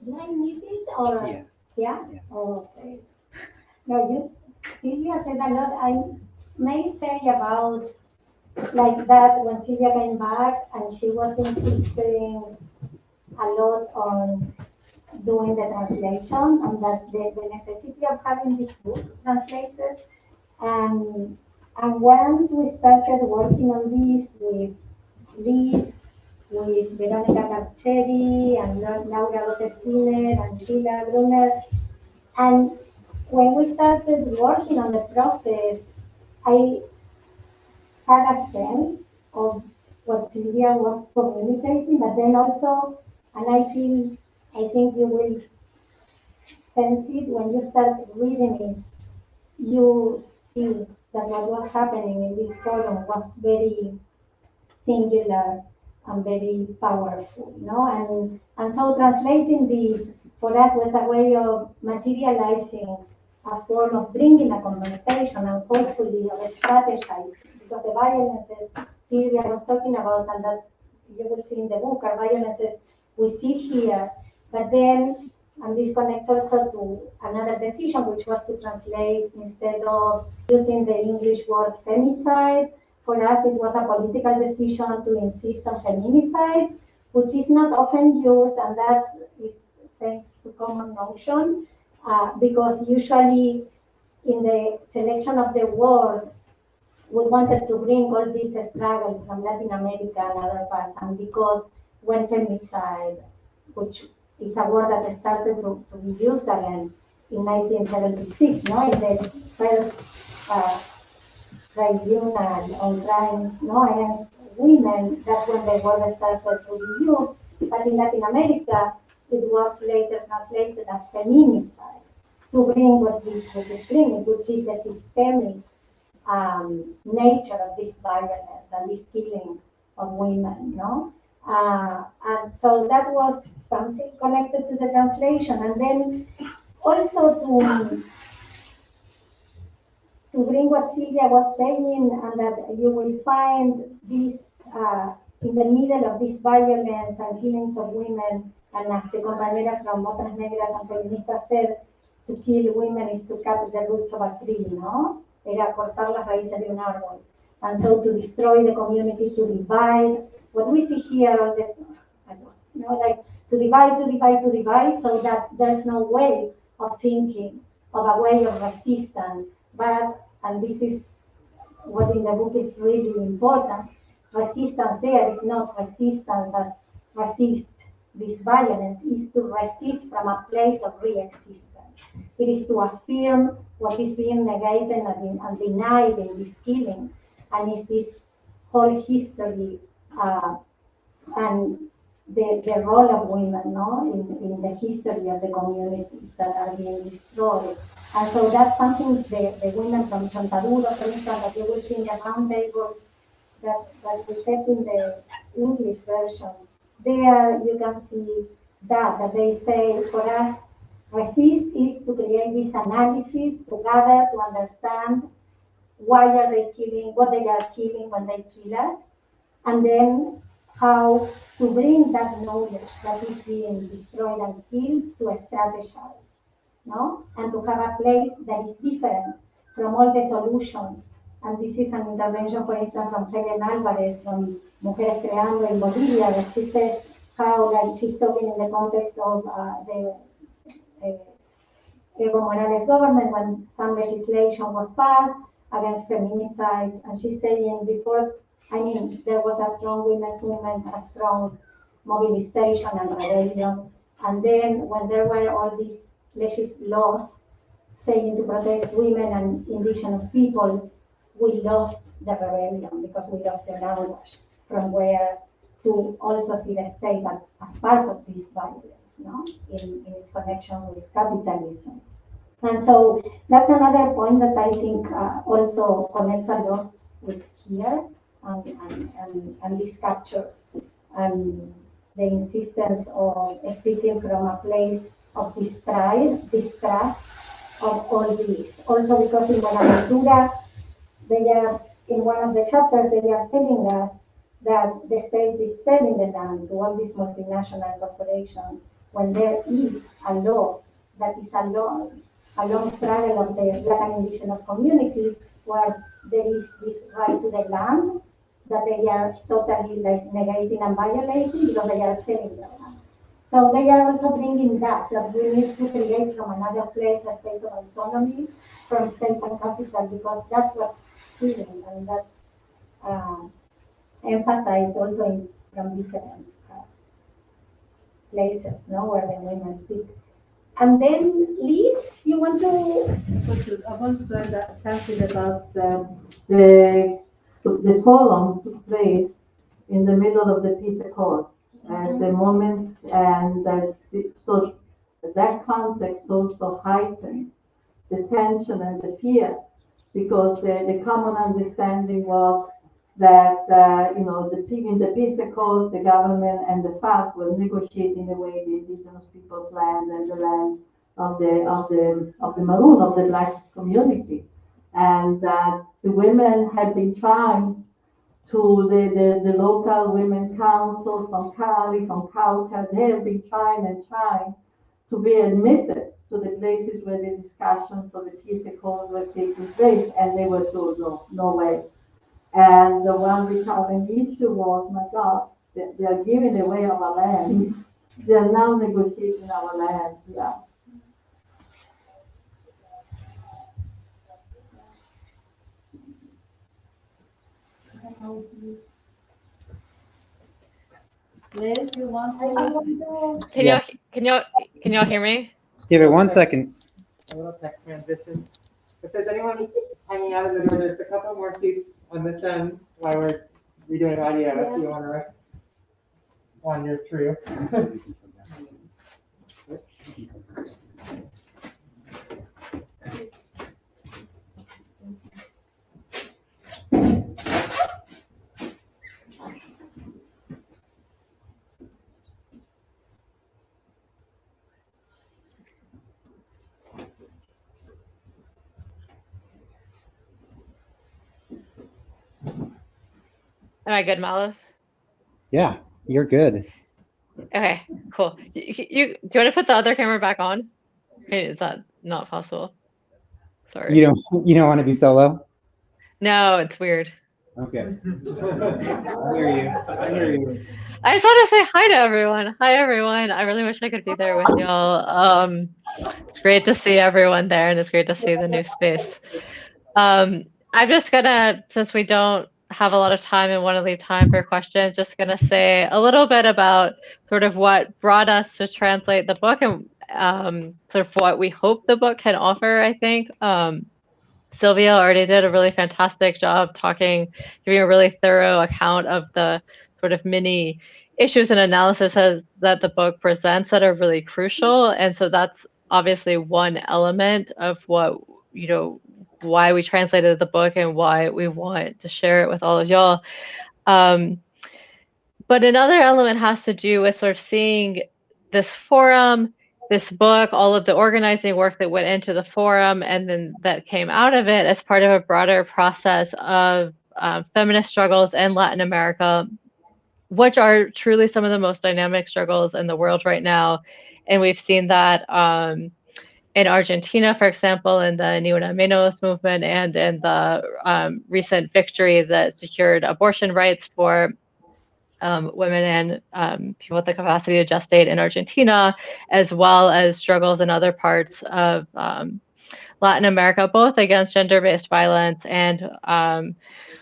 Do I need it or? Yeah. Yeah? Yeah. Oh, okay. No, Silvia said a lot. I may say about like that when Silvia came back and she was insisting a lot on doing the translation and that the necessity of having this book translated. And once we started working on this with Liz, with Veronica Carcheri and Laura Rotterdiner and Sheila Brunner, and when we started working on the process, I had a sense of what Silvia was communicating, but then also, and I think you will sense it when you start reading it, you see that what was happening in this forum was very singular and very powerful, And so translating this for us was a way of materializing a form of bringing a conversation and hopefully of strategizing, because the violences Silvia was talking about and that you will see in the book are violences we see here, but then, and this connects also to another decision, which was to translate instead of using the English word femicide, for us, it was a political decision to insist on feminicide, which is not often used, and that is thanks to common notion, because usually in the selection of the word, we wanted to bring all these struggles from Latin America and other parts, and because when femicide, which is a word that started to be used again in 1976, no, in the first tribunal on crimes against women, that's when the word started to be used. But in Latin America, it was later translated as feminicide, to bring what this bringing, which is the systemic nature of this violence and this killing of women, and so that was something connected to the translation, and then also to bring what Silvia was saying, and that you will find this in the middle of this violence and killings of women, and as the compañera from Otras Negras and Feministas said, to kill women is to cut the roots of a tree, Era cortar las raíces de un árbol. And so to destroy the community, to divide, what we see here, all the, like to divide, so that there's no way of thinking of a way of resistance. But, and this is what in the book is really important, resistance there is not resistance as resist this violence, is to resist from a place of re-existence. It is to affirm what is being negated and denied in these killings, and it's this whole history and the role of women, in the history of the communities that are being destroyed. And so that's something the women from Chontaduro, for instance, that you will see in the roundtable that we kept in the English version. There you can see that they say, for us, resist is to create this analysis, to gather, to understand why are they killing, what they are killing when they kill us, and then how to bring that knowledge that is being destroyed and killed to strategize, and to have a place that is different from all the solutions. And this is an intervention, for instance, from Helen Alvarez from Mujeres Creando in Bolivia, that she says how, like, she's talking in the context of the Evo Morales government when some legislation was passed against feminicides, and she's saying there was a strong women's movement, a strong mobilization and rebellion, and then when there were all these laws saying to protect women and indigenous people, we lost the rebellion because we lost the language from where to also see the state as part of this violence, in its connection with capitalism. And so that's another point that I think also connects a lot with here and these captures and the insistence of speaking from a place of distrust of all this. Also because in Buenaventura, they are, in one of the chapters, they are telling us that the state is selling the land to all these multinational corporations when there is a law that is a long struggle of the Black and Indigenous communities where there is this right to the land that they are totally negating and violating because they are selling the land. So they are also bringing that we need to create from another place a space of autonomy from state and capital, because that's what's feeling, and that's emphasized also from different places, where the women speak. And then, Liz, you want to? I want to add something about the forum took place in the middle of the peace accord at the moment, and so that context also heightened the tension and the fear, because the common understanding was that in the peace accord, the government and the FARC were negotiating away the indigenous people's land and the land of the Maroon, of the Black community, and that the women had been trying to the local women council from Cali, from Cauca, they have been trying to be admitted to the places where the discussions for the peace accord were taking place, and they were told no way. And the one without an issue was, my God, they are giving away our land. They are now negotiating our land. Yeah. Liz, you want to? Can y'all hear me? Give it 1 second. A little tech transition. If there's anyone hanging out in the door, there's a couple more seats on this end while we're redoing audio if you want to wander through. Am I good, Malav? Yeah, you're good. Okay, cool. Do you want to put the other camera back on? Hey, is that not possible? Sorry. You don't want to be solo? No, it's weird. Okay. I hear you. I just want to say hi to everyone. Hi, everyone. I really wish I could be there with y'all. It's great to see everyone there, and it's great to see the new space. I'm just gonna, since we don't have a lot of time and want to leave time for questions, just gonna say a little bit about sort of what brought us to translate the book and sort of what we hope the book can offer, I think. Silvia already did a really fantastic job giving a really thorough account of the sort of many issues and analysis that the book presents that are really crucial. And so that's obviously one element of what, why we translated the book and why we want to share it with all of y'all. But another element has to do with sort of seeing this forum, this book, all of the organizing work that went into the forum, and then that came out of it as part of a broader process of feminist struggles in Latin America, which are truly some of the most dynamic struggles in the world right now. And we've seen that in Argentina, for example, in the Ni Una Menos movement, and in the recent victory that secured abortion rights for women and people with the capacity to gestate in Argentina, as well as struggles in other parts of Latin America, both against gender-based violence and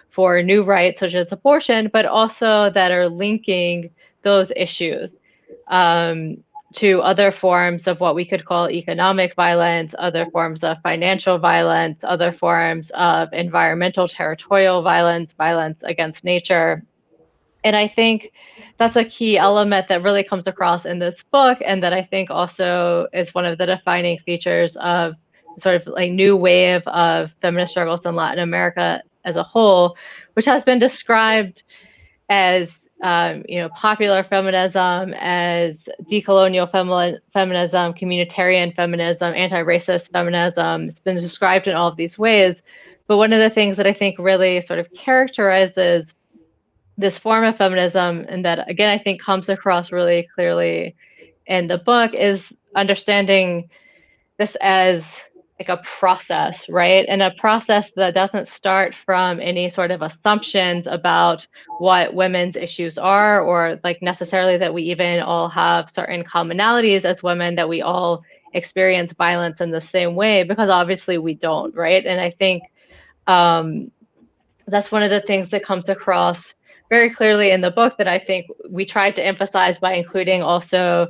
for new rights such as abortion, but also that are linking those issues to other forms of what we could call economic violence, other forms of financial violence, other forms of environmental territorial violence, violence against nature. And I think that's a key element that really comes across in this book, and that I think also is one of the defining features of sort of like new wave of feminist struggles in Latin America as a whole, which has been described as popular feminism, as decolonial feminism, communitarian feminism, anti-racist feminism. It's been described in all of these ways. But one of the things that I think really sort of characterizes this form of feminism, and that again I think comes across really clearly in the book, is understanding this as like a process, right? And a process that doesn't start from any sort of assumptions about what women's issues are, or like necessarily that we even all have certain commonalities as women, that we all experience violence in the same way, because obviously we don't, right? And I think that's one of the things that comes across very clearly in the book, that I think we tried to emphasize by including also,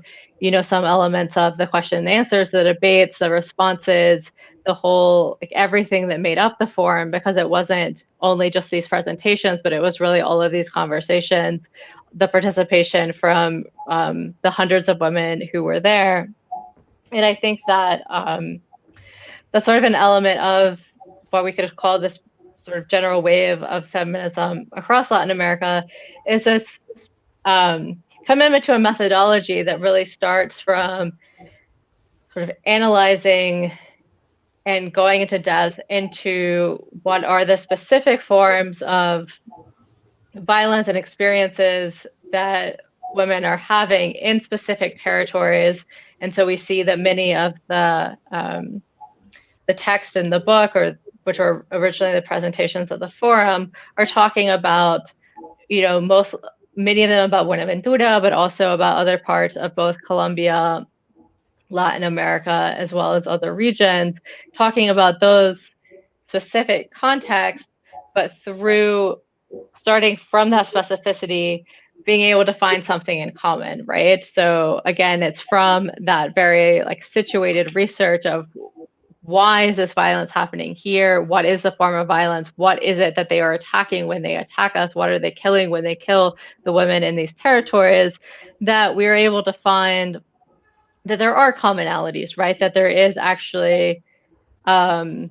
some elements of the question and answers, the debates, the responses, the whole, like everything that made up the forum, because it wasn't only just these presentations, but it was really all of these conversations, the participation from the hundreds of women who were there. And I think that that's sort of an element of what we could call this sort of general wave of feminism across Latin America, is this commitment to a methodology that really starts from sort of analyzing and going into depth into what are the specific forms of violence and experiences that women are having in specific territories. And so we see that many of the text in the book, or which were originally the presentations of the forum, are talking about, many of them about Buenaventura, but also about other parts of both Colombia, Latin America, as well as other regions, talking about those specific contexts, but through starting from that specificity, being able to find something in common, right? So again, it's from that very situated research of why is this violence happening here? What is the form of violence? What is it that they are attacking when they attack us? What are they killing when they kill the women in these territories? That we're able to find that there are commonalities, right? That there is actually, that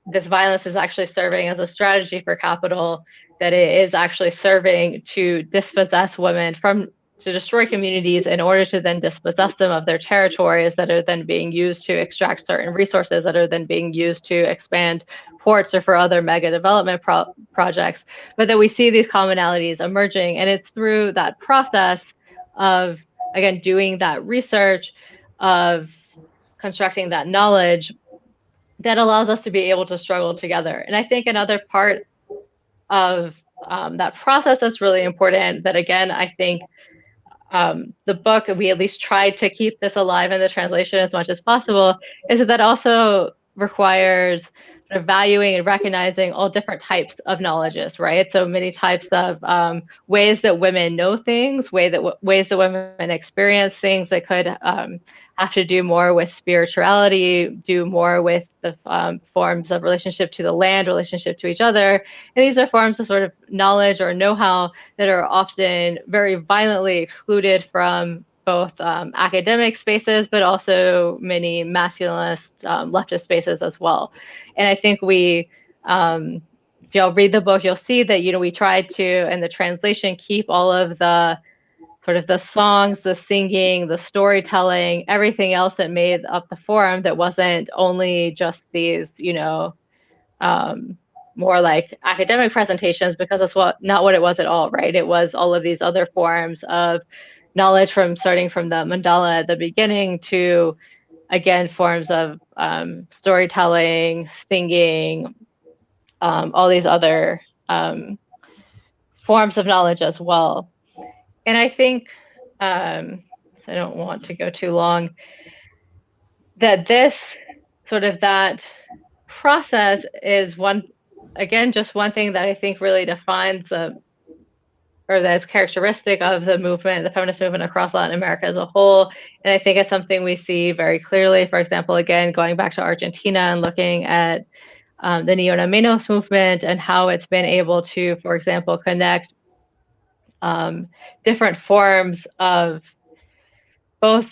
this violence is actually serving as a strategy for capital, that it is actually serving to dispossess women to destroy communities in order to then dispossess them of their territories that are then being used to extract certain resources that are then being used to expand ports or for other mega development projects. But that we see these commonalities emerging, and it's through that process of, again, doing that research, of constructing that knowledge, that allows us to be able to struggle together. And I think another part of that process that's really important, that again, I think the book, we at least tried to keep this alive in the translation as much as possible, is that also requires sort of valuing and recognizing all different types of knowledges, right? So many types of ways that women know things, ways that women experience things that could have to do more with spirituality, do more with the forms of relationship to the land, relationship to each other. And these are forms of sort of knowledge or know-how that are often very violently excluded from both academic spaces, but also many masculinist leftist spaces as well. And I think if y'all read the book, you'll see that, we tried to, in the translation, keep all of the sort of the songs, the singing, the storytelling, everything else that made up the forum, that wasn't only just these, more like academic presentations, because that's not what it was at all, right? It was all of these other forms of knowledge, starting from the mandala at the beginning to, again, forms of storytelling, singing, all these other forms of knowledge as well. And I think, so I don't want to go too long, that that process is just one thing that I think really defines or that is characteristic of the movement, the feminist movement across Latin America as a whole. And I think it's something we see very clearly, for example, again, going back to Argentina and looking at the Neo Menos movement and how it's been able to, for example, connect different forms of both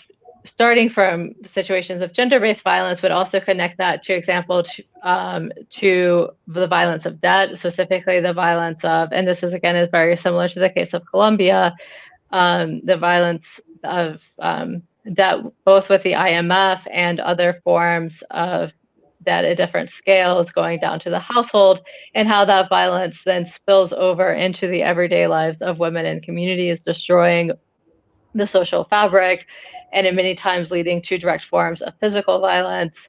starting from situations of gender-based violence, but also connect that, to example, to the violence of debt, specifically the violence of, and this is very similar to the case of Colombia, the violence of debt, both with the IMF and other forms of debt at different scales, going down to the household, and how that violence then spills over into the everyday lives of women and communities, destroying the social fabric, and in many times leading to direct forms of physical violence.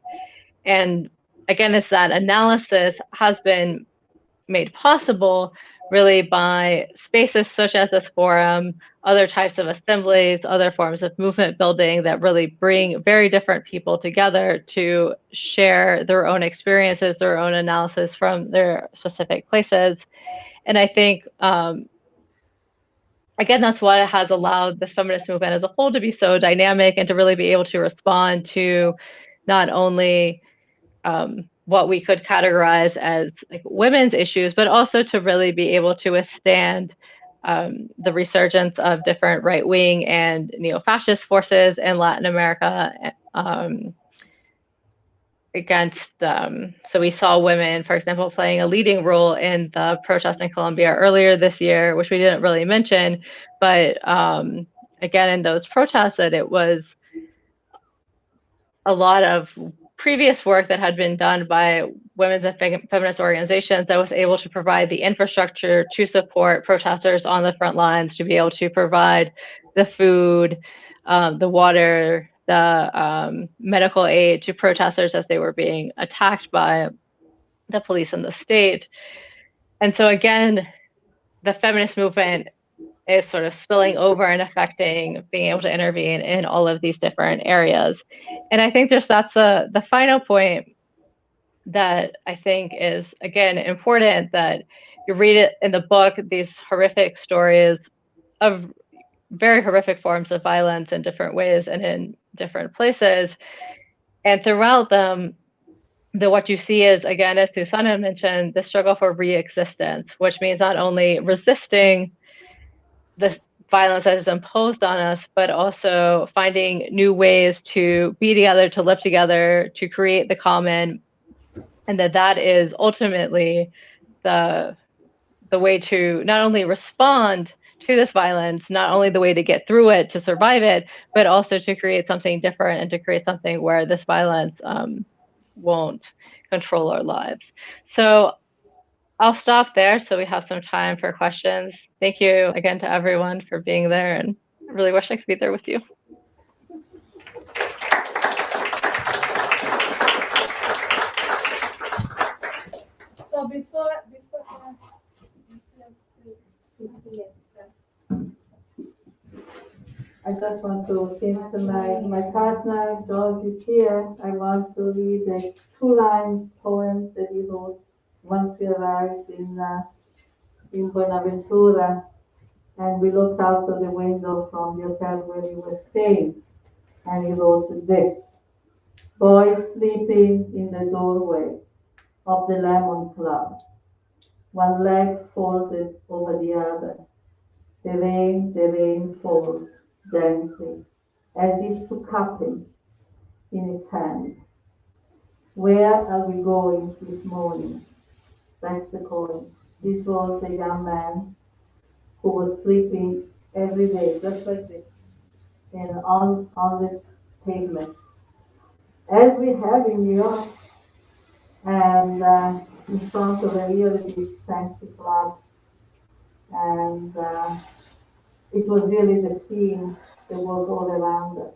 And again, it's that analysis has been made possible really by spaces such as this forum, other types of assemblies, other forms of movement building that really bring very different people together to share their own experiences, their own analysis from their specific places. And I think, again, that's what has allowed this feminist movement as a whole to be so dynamic and to really be able to respond to not only what we could categorize as women's issues, but also to really be able to withstand the resurgence of different right-wing and neo-fascist forces in Latin America so we saw women, for example, playing a leading role in the protests in Colombia earlier this year, which we didn't really mention, but again, in those protests, that it was a lot of previous work that had been done by women's and feminist organizations that was able to provide the infrastructure to support protesters on the front lines, to be able to provide the food, the water, the medical aid to protesters as they were being attacked by the police and the state. And so again, the feminist movement is sort of spilling over and affecting being able to intervene in all of these different areas. And I think that's the final point that I think is, again, important, that you read it in the book, these horrific stories of very horrific forms of violence in different ways and in different places. And throughout them, what you see is, again, as Susana mentioned, the struggle for re-existence, which means not only resisting the violence that is imposed on us, but also finding new ways to be together, to live together, to create the common, and that is ultimately the way to not only respond to this violence, not only the way to get through it, to survive it, but also to create something different and to create something where this violence won't control our lives. So I'll stop there so we have some time for questions. Thank you again to everyone for being there, and I really wish I could be there with you. So before I just want to, since my partner George is here, I want to read a 2-line poem that he wrote once we arrived in Buenaventura, and we looked out of the window from the hotel where we were staying, and he wrote this: "Boy sleeping in the doorway of the Lemon Club, one leg folded over the other. The rain falls gently, as if to cup him in its hand. Where are we going this morning?" That's the calling. This was a young man who was sleeping every day, just like this, and on the pavement, as we have in New York, and in front of a really fancy club. And it was really the scene that was all around us.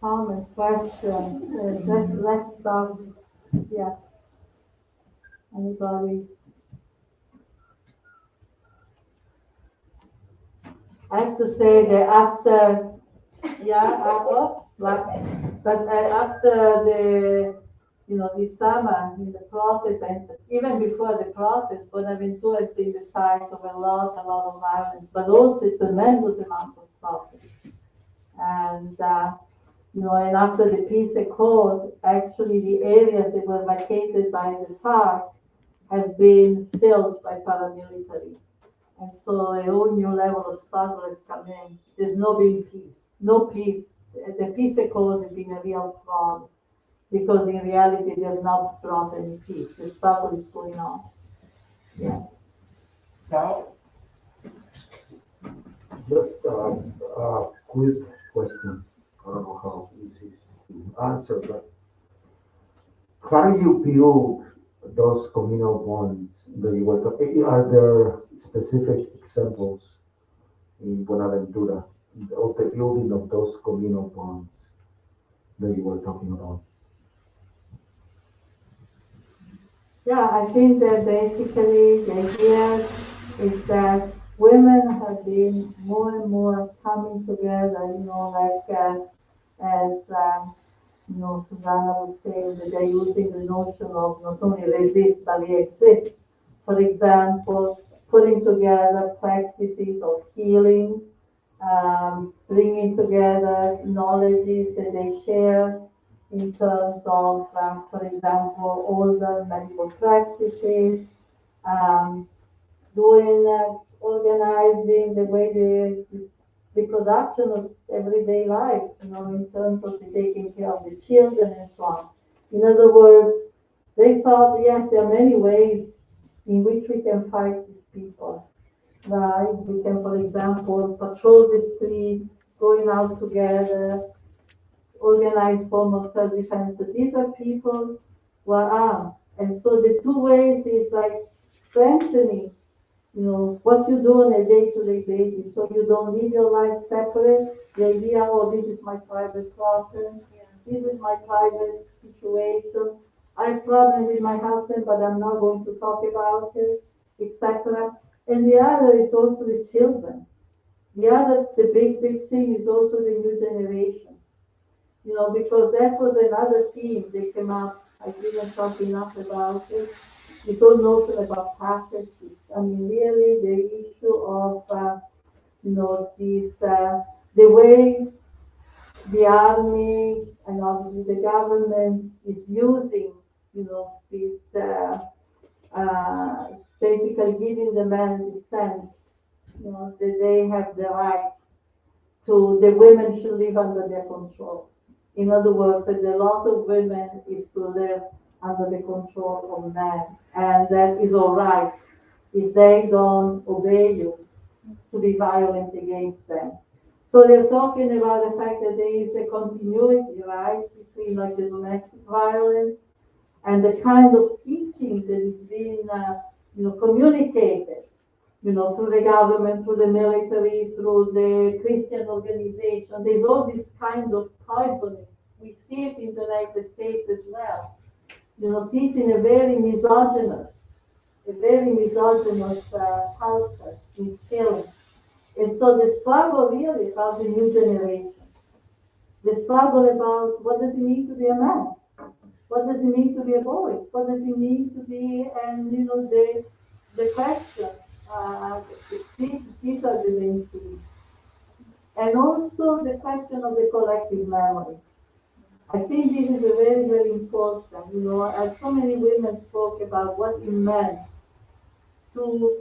Comment, question, let's start. Yeah. Anybody? I have to say that after, after this summer in the protest, and even before the protest, Buenaventura has been the site of a lot of violence, but also a tremendous amount of protest. And and after the peace accord, actually the areas that were vacated by the FARC have been filled by paramilitary. And so a whole new level of struggle has come in. There's no peace. The peace accord has been a real fraud, because in reality they have not brought any peace. The struggle is going on. Yeah. Now, just a quick question. I don't know how easy it is to answer, but how do you build those communal bonds that you were talking? Are there specific examples in Buenaventura of the building of those communal bonds that you were talking about? Yeah, I think that basically the idea is that women have been more and more coming together, as Susana was saying, that they're using the notion of not only resist but exist. For example, putting together practices of healing, bringing together knowledges that they share in terms of, for example, older medical practices, organizing the way the production of everyday life, in terms of the taking care of the children and so on. In other words, they thought, yes, there are many ways in which we can fight these people. Right? We can, for example, patrol the street, going out together, organized form of self-defense, but these are people who are armed. And so the two ways is like strengthening, what you do on a day-to-day basis, so you don't live your life separate. The idea, oh, this is my private problem, this is my private situation. I have problem with my husband, but I'm not going to talk about it, etc. And the other is also the children. The big thing is also the new generation. Because that was another theme that came up. I didn't talk enough about it. We don't know about patriarchy. I mean, really, the issue of, this, the way the army and obviously the government is using, this, basically giving the men the sense, that they have the right to, the women should live under their control. In other words, that a lot of women is to live under the control of men, and that is all right if they don't obey you, to be violent against them. So they're talking about the fact that there is a continuity, right, between like the domestic violence and the kind of teaching that is being, communicated, through the government, through the military, through the Christian organization. There's all this kind of poisoning. We see it in the United States as well. Teaching a very misogynist culture, instilling. And so the struggle really about the new generation. The struggle about what does it mean to be a man? What does it mean to be a boy? What does it mean to be, and the question, these are the main things. And also the question of the collective memory. I think this is a very, very important, as so many women spoke about what it meant to,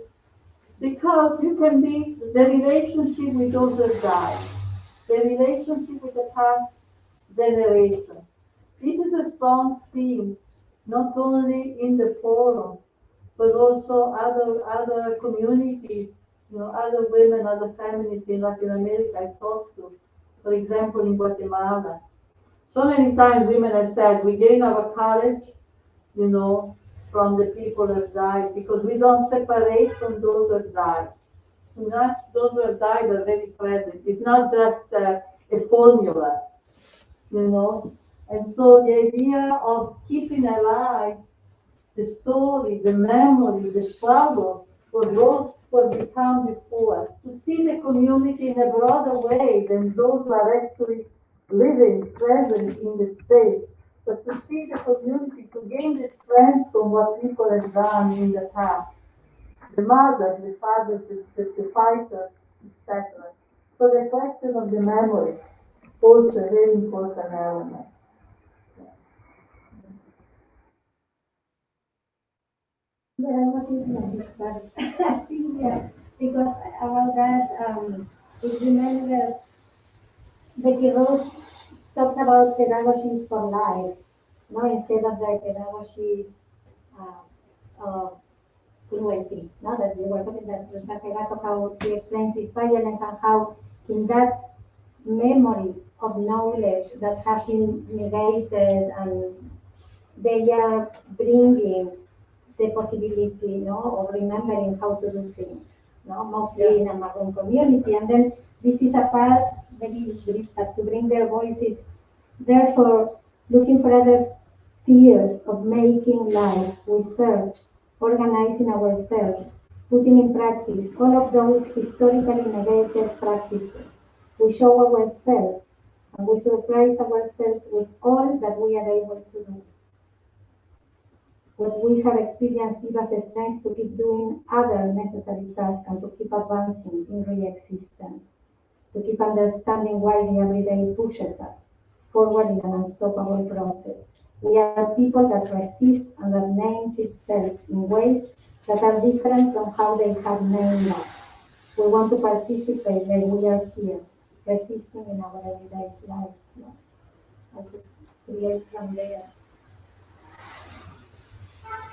because you can be, the relationship with those that died, the relationship with the past generation. This is a strong theme, not only in the forum, but also other communities, other women, other feminists in Latin America I talked to, for example, in Guatemala. So many times women have said, we gain our courage, from the people that died, because we don't separate from those that died. To us, those who have died are very present. It's not just a formula, And so the idea of keeping alive the story, the memory, the struggle for those who have become before, to see the community in a broader way than those who are actually living, present in the States, but to see the community, to gain the strength from what people have done in the past. The mothers, the fathers, the fighters, etc. So the question of the memory, also a very important element. Yeah, what is next? But I think, because about that, if you remember, Becky Rose talks about pedagogy for life, no, instead of the pedagogy cruelty, no, that we were talking that Casegata, how he explains his violence and how in that memory of knowledge that has been negated and they are bringing the possibility, of remembering how to do things, mostly in a Maroon community. And then this is a part, maybe to bring their voices, therefore looking for others' fears of making life, research, organizing ourselves, putting in practice all of those historically negated practices. We show ourselves and we surprise ourselves with all that we are able to do. What we have experienced gives us the strength to keep doing other necessary tasks and to keep advancing in re-existence, to keep understanding why the everyday pushes us forward in an unstoppable process. We are people that resist and that names itself in ways that are different from how they have named us. We want to participate when we are here, resisting in our everyday lives. And to create from there.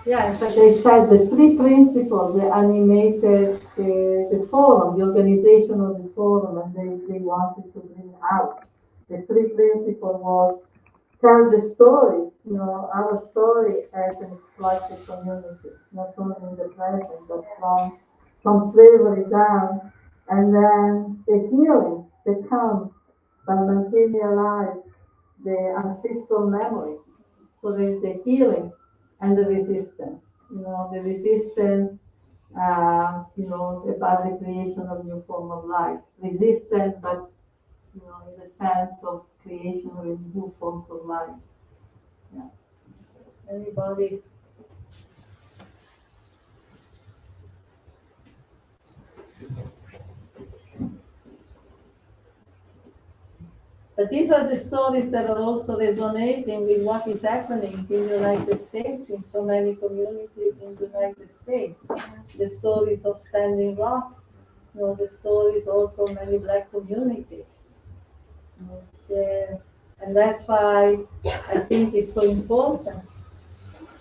Yeah, in fact, they said the three principles that animated the forum, the organization of the forum, and they wanted to bring out. The three principles was tell the story, our story as an exploited community, not only in the present, but from slavery down, and then the healing that comes by maintaining alive the ancestral memory. So there's the healing and the resistance. The resistance, about the creation of new form of life. Resistant, but in the sense of creation of new forms of life. Yeah. Anybody? But these are the stories that are also resonating with what is happening in the United States, in so many communities in the United States. The stories of Standing Rock, the stories also of many Black communities. And that's why I think it's so important.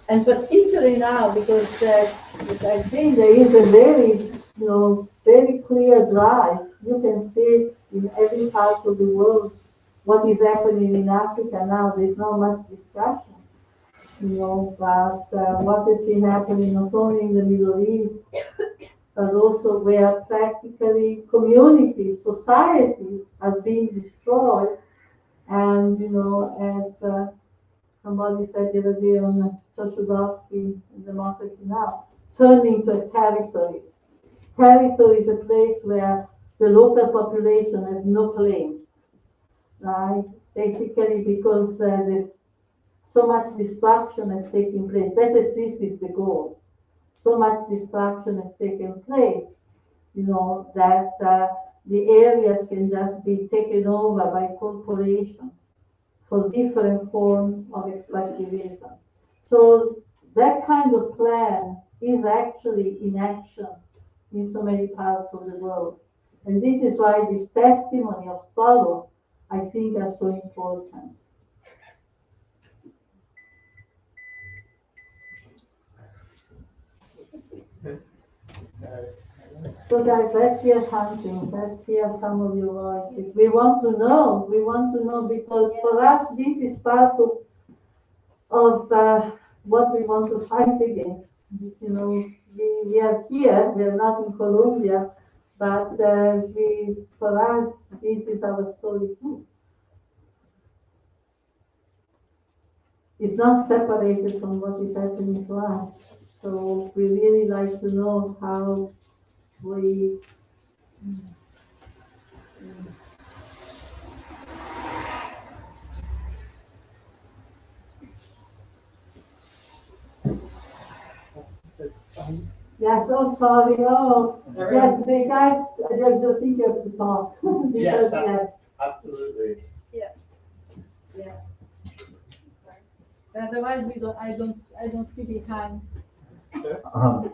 And particularly now, because I think there is a very, very clear drive. You can see in every part of the world what is happening in Africa now. There's not much discussion, but what has been happening not only in the Middle East, but also where practically communities, societies are being destroyed. And, as somebody said the other day on Chochodowski in Democracy Now!, turning to a territory. Territory is a place where the local population has no claim, right? Basically because so much destruction has taken place. That at least is the goal. So much destruction has taken place, that the areas can just be taken over by corporations for different forms of extractivism. So that kind of plan is actually in action in so many parts of the world. And this is why this testimony of Stalo, I think, are so important. So guys, let's hear something. Let's hear some of your voices. We want to know because for us, this is part of what we want to fight against. We are here, we are not in Colombia, but for us, this is our story too. It's not separated from what is happening to us. So we really like to know how we Yes, oh, sorry. Oh, yes, the guys, I just think you have to talk. Because, yes, absolutely. Yeah. Otherwise, I don't see behind.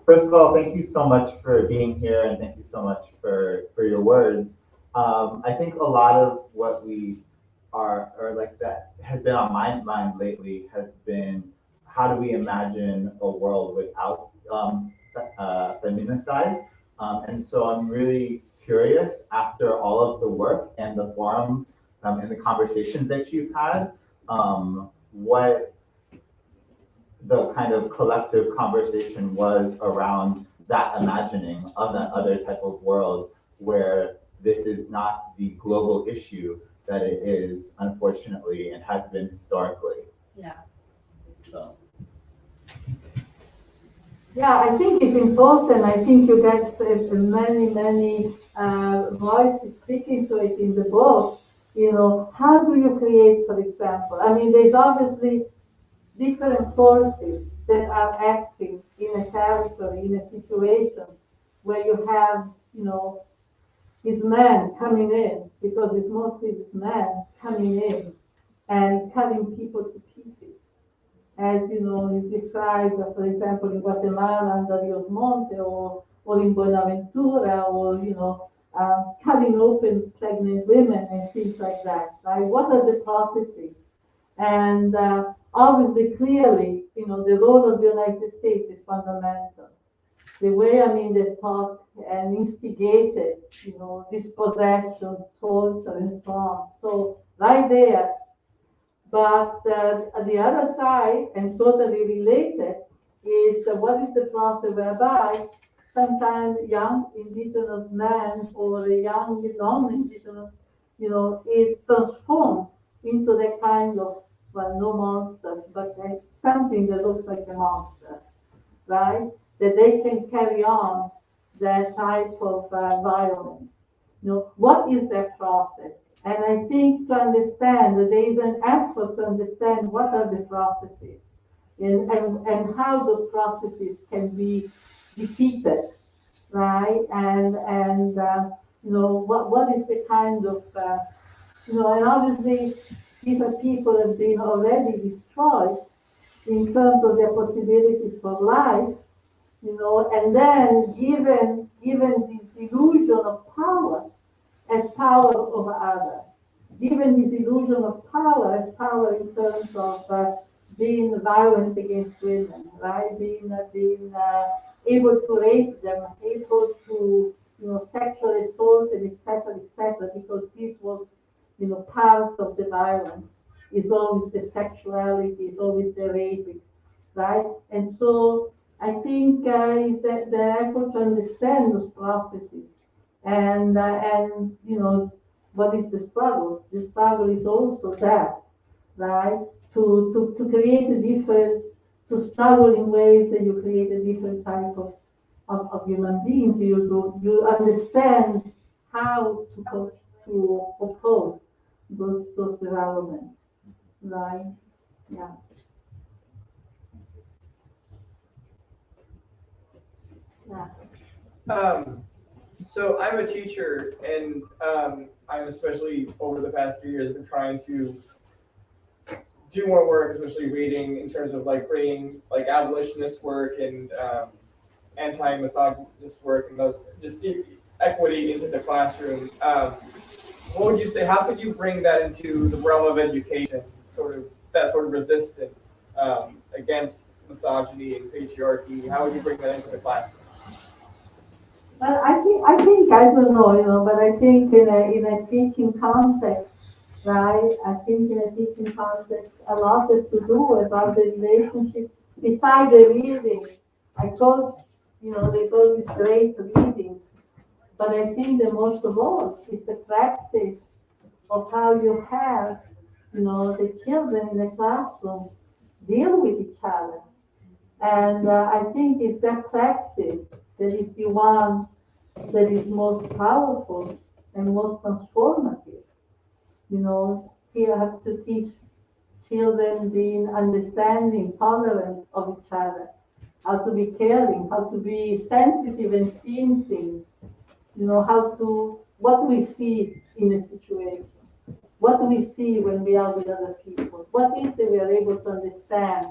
First of all, thank you so much for being here, and thank you so much for your words. I think a lot of what we or like that has been on my mind lately has been, how do we imagine a world without feminicide? And so I'm really curious, after all of the work and the forum and the conversations that you've had, what the kind of collective conversation was around that imagining of that other type of world where this is not the global issue that it is, unfortunately, and has been historically. Yeah. So. Yeah, I think it's important. I think you get many voices speaking to it in the book. How do you create, for example? I mean, there's obviously different forces that are acting in a territory, in a situation where you have, this man coming in, because it's mostly this man coming in and cutting people to pieces. As is described, for example, in Guatemala under Rios Monte or in Buenaventura, or cutting open pregnant women and things like that. Right? What are the processes? And obviously, clearly, the role of the United States is fundamental. the way, they've taught and instigated, dispossession, torture, and so on. So right there. But the other side, and totally related, is what is the process whereby sometimes young indigenous men or a young non-indigenous, is transformed into the kind of, well, no monsters, but something that looks like a monster, right? That they can carry on that type of violence. What is that process? And I think to understand that there is an effort to understand what are the processes and how those processes can be defeated, right? And what is the kind of, and obviously these are people that have been already destroyed in terms of their possibilities for life, and then given this illusion of power as power over others, given this illusion of power as power in terms of being violent against women, right? Being able to rape them, able to sexually assault them, etc., because this was part of the violence. Is always the sexuality, is always the rape, right? And so I think is that the effort to understand those processes and what is the struggle? The struggle is also that, right? To create a different, to struggle in ways that you create a different type of human beings. You understand how to oppose those developments, right? Yeah. Yeah. So I'm a teacher, and I'm especially over the past few years been trying to do more work, especially reading in terms of like bringing like abolitionist work and anti-misogynist work and those just equity into the classroom. What would you say? How could you bring that into the realm of education? That sort of resistance against misogyny and patriarchy. How would you bring that into the classroom? Well, I think I don't know, but I think in a teaching context, right? I think in a teaching context, a lot has to do about the relationship beside the reading. Of course, there's all these great readings, but I think the most of all is the practice of how you have, the children in the classroom deal with each other. And I think it's that practice that is the one that is most powerful and most transformative. You have to teach children being understanding, tolerant of each other, how to be caring, how to be sensitive and seeing things, what we see in a situation, what we see when we are with other people, what is that we are able to understand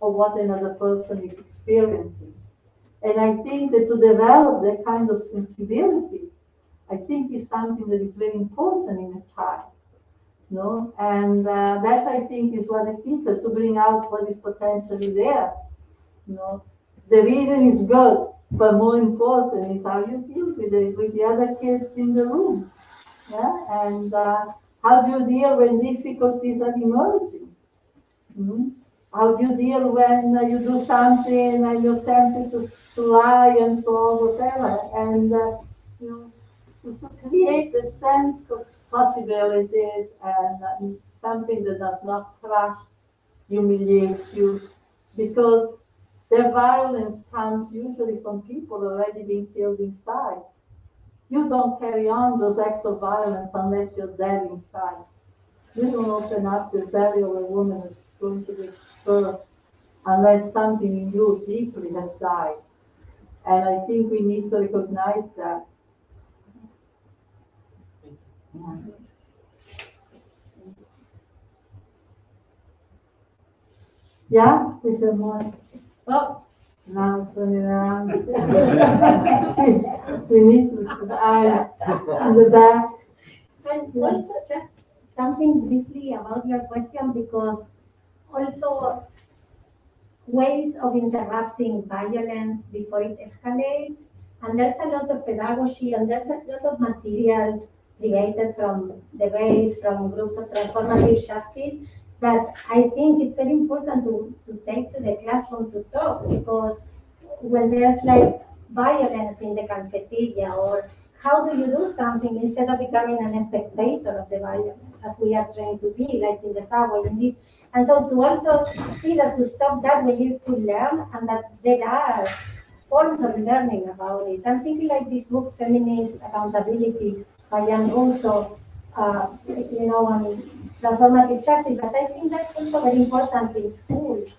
of what another person is experiencing. And I think that to develop that kind of sensibility, I think is something that is very important in a child. And that I think is what it is, to bring out what is potentially there. The reading is good, but more important is how you deal with the other kids in the room. Yeah, and how do you deal when difficulties are emerging? How do you deal when you do something and you're tempted to lie and so on, whatever? And to create a sense of possibilities and something that does not crush, humiliate you, because the violence comes usually from people already being killed inside. You don't carry on those acts of violence unless you're dead inside. You don't open up the belly of a woman who's going to be birthed unless something in you deeply has died. And I think we need to recognize that. Yeah, this is more. Oh, now turn it around. We need to put the eyes in the back. And also just something briefly about your question, because also ways of interrupting violence before it escalates. And there's a lot of pedagogy and there's a lot of materials created from the base, from groups of transformative justice, that I think it's very important to take to the classroom to talk, because when there's like violence in the cafeteria, or how do you do something instead of becoming an spectator of the violence, as we are trained to be, like in the subway, in this. And so to also see that to stop that, we need to learn, and that there are forms of learning about it. I'm thinking like this book, Feminist Accountability, by Jan Russo, on transformative justice, but I think that's also very important in schools,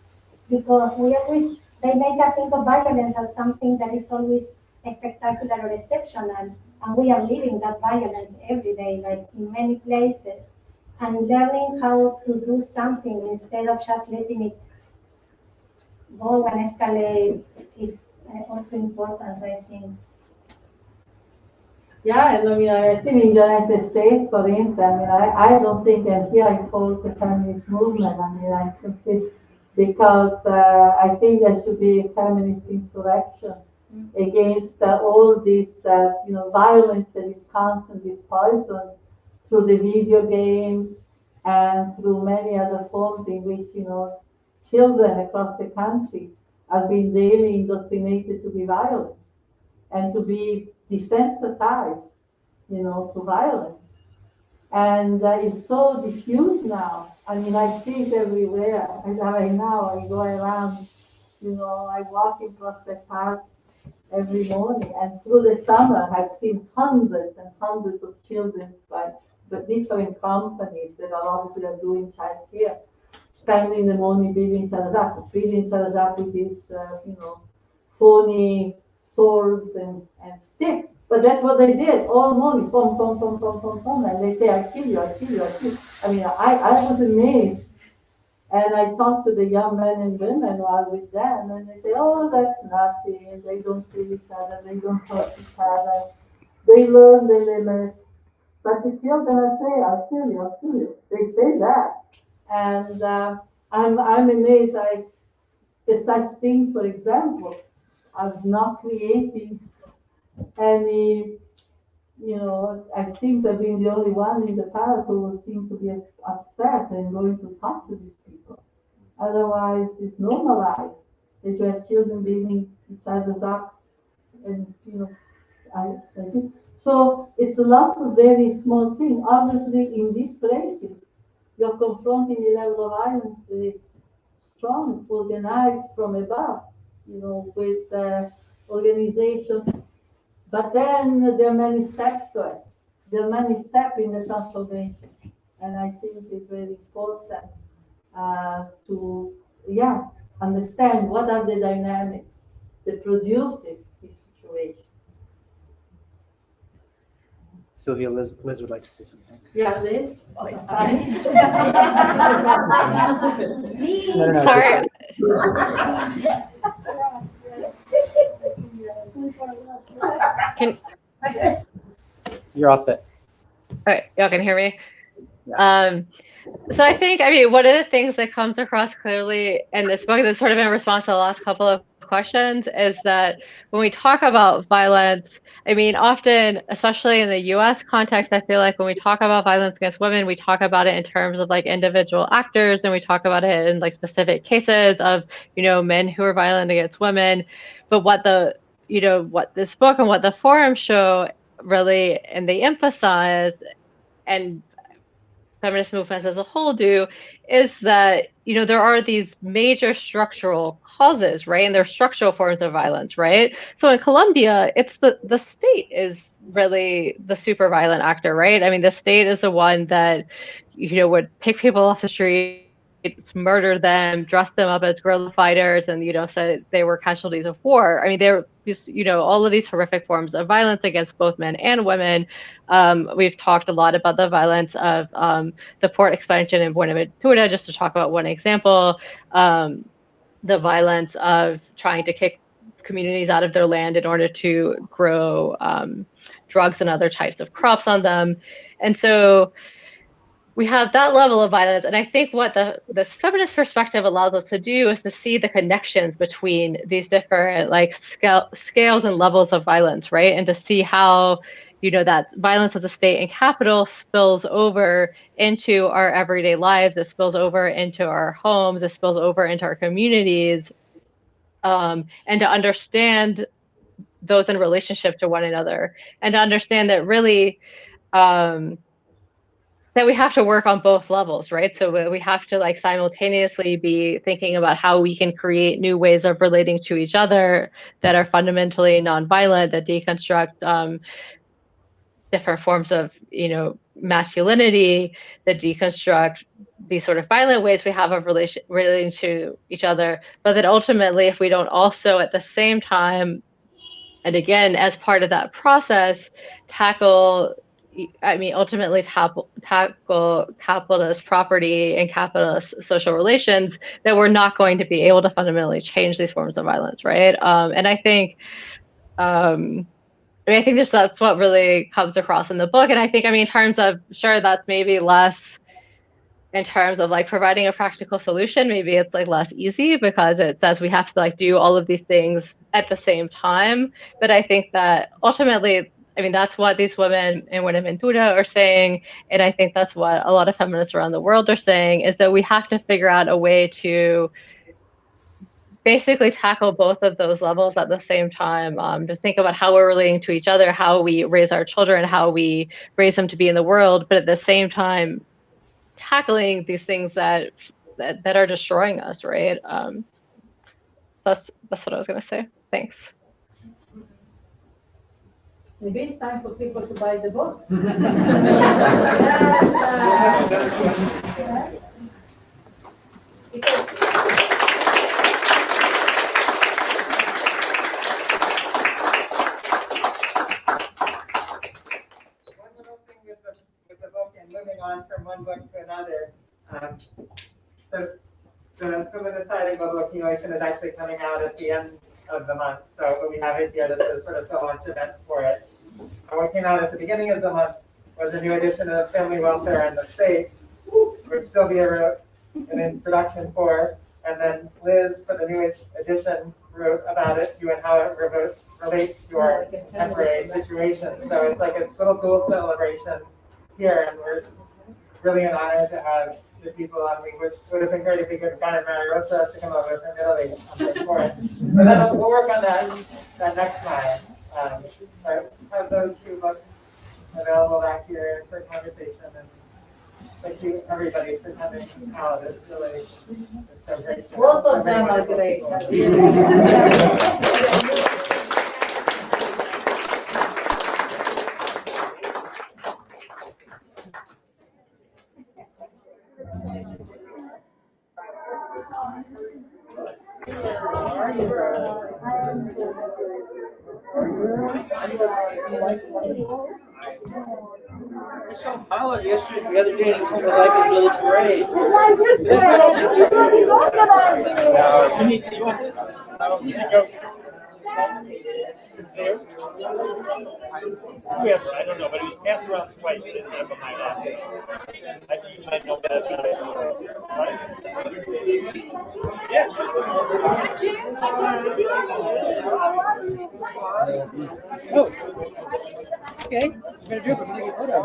because we always, they make us think of violence as something that is always spectacular or exceptional, and we are living that violence every day, like in many places, and learning how to do something instead of just letting it go and escalate is also important, I think. Yeah, and I mean, I think in the United States, for instance, I don't think, and here I follow the feminist movement, I consider, because I think there should be a feminist insurrection against all this, violence that is constant, is poison through the video games and through many other forms in which, children across the country are being daily indoctrinated to be violent and to be desensitized, to violence. And it's so diffuse now. I mean, I see it everywhere. And right now, I go around, I walk in Prospect Park every morning. And through the summer, I've seen hundreds and hundreds of children by the different companies that are obviously doing child care, spending the morning beating each other up with these, phony swords and sticks. But that's what they did all morning, pom, pom, pom, pom, pom, pom. And they say, I kill you, I kill you, I kill you. I mean, I was amazed. And I talked to the young men and women who are with them, and they say, oh, that's nothing. They don't kill each other, they don't hurt each other. They learn. But the children say, I'll kill you, I'll kill you. They say that. And I'm amazed. There's such things, for example, of not creating any, I seem to have been the only one in the park who seemed to be upset and going to talk to these people. Otherwise, it's normalized that you have children beating each other's up, and so it's lots of very small things. Obviously, in these places, you're confronting the level of violence that is strong, organized from above, with organization. But then there are many steps to it. There are many steps in the transformation. And I think it's very important to understand what are the dynamics that produces this situation. Silvia, Liz would like to say something. Yeah, Liz. No, Sorry. You're all set. All right, y'all can hear me. Yeah. So I think, one of the things that comes across clearly in this book, that's sort of in response to the last couple of questions, is that when we talk about violence, often, especially in the US context, I feel like when we talk about violence against women, we talk about it in terms of like individual actors, and we talk about it in like specific cases of, men who are violent against women. But what what this book and what the forums show really, and they emphasize, and feminist movements as a whole do, is that there are these major structural causes, right? And there are structural forms of violence, right? So in Colombia, it's the state is really the super violent actor, right? The state is the one that would pick people off the street, murder them, dress them up as guerrilla fighters, and said they were casualties of war. They're just all of these horrific forms of violence against both men and women. We've talked a lot about the violence of the port expansion in Buenaventura, just to talk about one example. The violence of trying to kick communities out of their land in order to grow drugs and other types of crops on them. And so we have that level of violence. And I think what this feminist perspective allows us to do is to see the connections between these different like scales and levels of violence, right? And to see how, you know, that violence of the state and capital spills over into our everyday lives, it spills over into our homes, it spills over into our communities, and to understand those in relationship to one another, and to understand that really, that we have to work on both levels, right? So we have to like simultaneously be thinking about how we can create new ways of relating to each other that are fundamentally nonviolent, that deconstruct different forms of, you know, masculinity, that deconstruct these sort of violent ways we have of relating to each other. But that ultimately, if we don't also at the same time, and again, as part of that process, ultimately tackle capitalist property and capitalist social relations, that we're not going to be able to fundamentally change these forms of violence, right? And I think, I think that's what really comes across in the book. And I think, in terms of, sure, that's maybe less in terms of like providing a practical solution, maybe it's like less easy because it says we have to like do all of these things at the same time. But I think that ultimately, that's what these women in Buenaventura are saying. And I think that's what a lot of feminists around the world are saying, is that we have to figure out a way to basically tackle both of those levels at the same time, to think about how we're relating to each other, how we raise our children, how we raise them to be in the world, but at the same time, tackling these things that are destroying us, right? That's what I was going to say. Thanks. Maybe it's time for people to buy the book. Moving on from one book to another. So the Feminicide and Global Accumulation is actually coming out at the end of the month. So we have it here, this is sort of the launch event for it. And what came out at the beginning of the month was a new edition of Family Welfare and the State, which Silvia wrote an introduction for. And then Liz, for the new edition, wrote about it too and how it relates to our contemporary situation. So it's like a little dual celebration here, and we're really an honor to have the people on. We would have been great if we could have gotten Mary Rosa to come over from Italy for it. So then we'll work on that next time. So have those two books available back here for conversation. And thank you everybody for coming out. It's really so great. Both of them are great. I saw Paula yesterday, the other day, and her life is really great. You want this? You can go. I don't know, but he was passed around twice. He didn't have a mic on. I think you might know better. Right? Yes. Oh. Okay. I'm gonna do it. I'm gonna take a photo.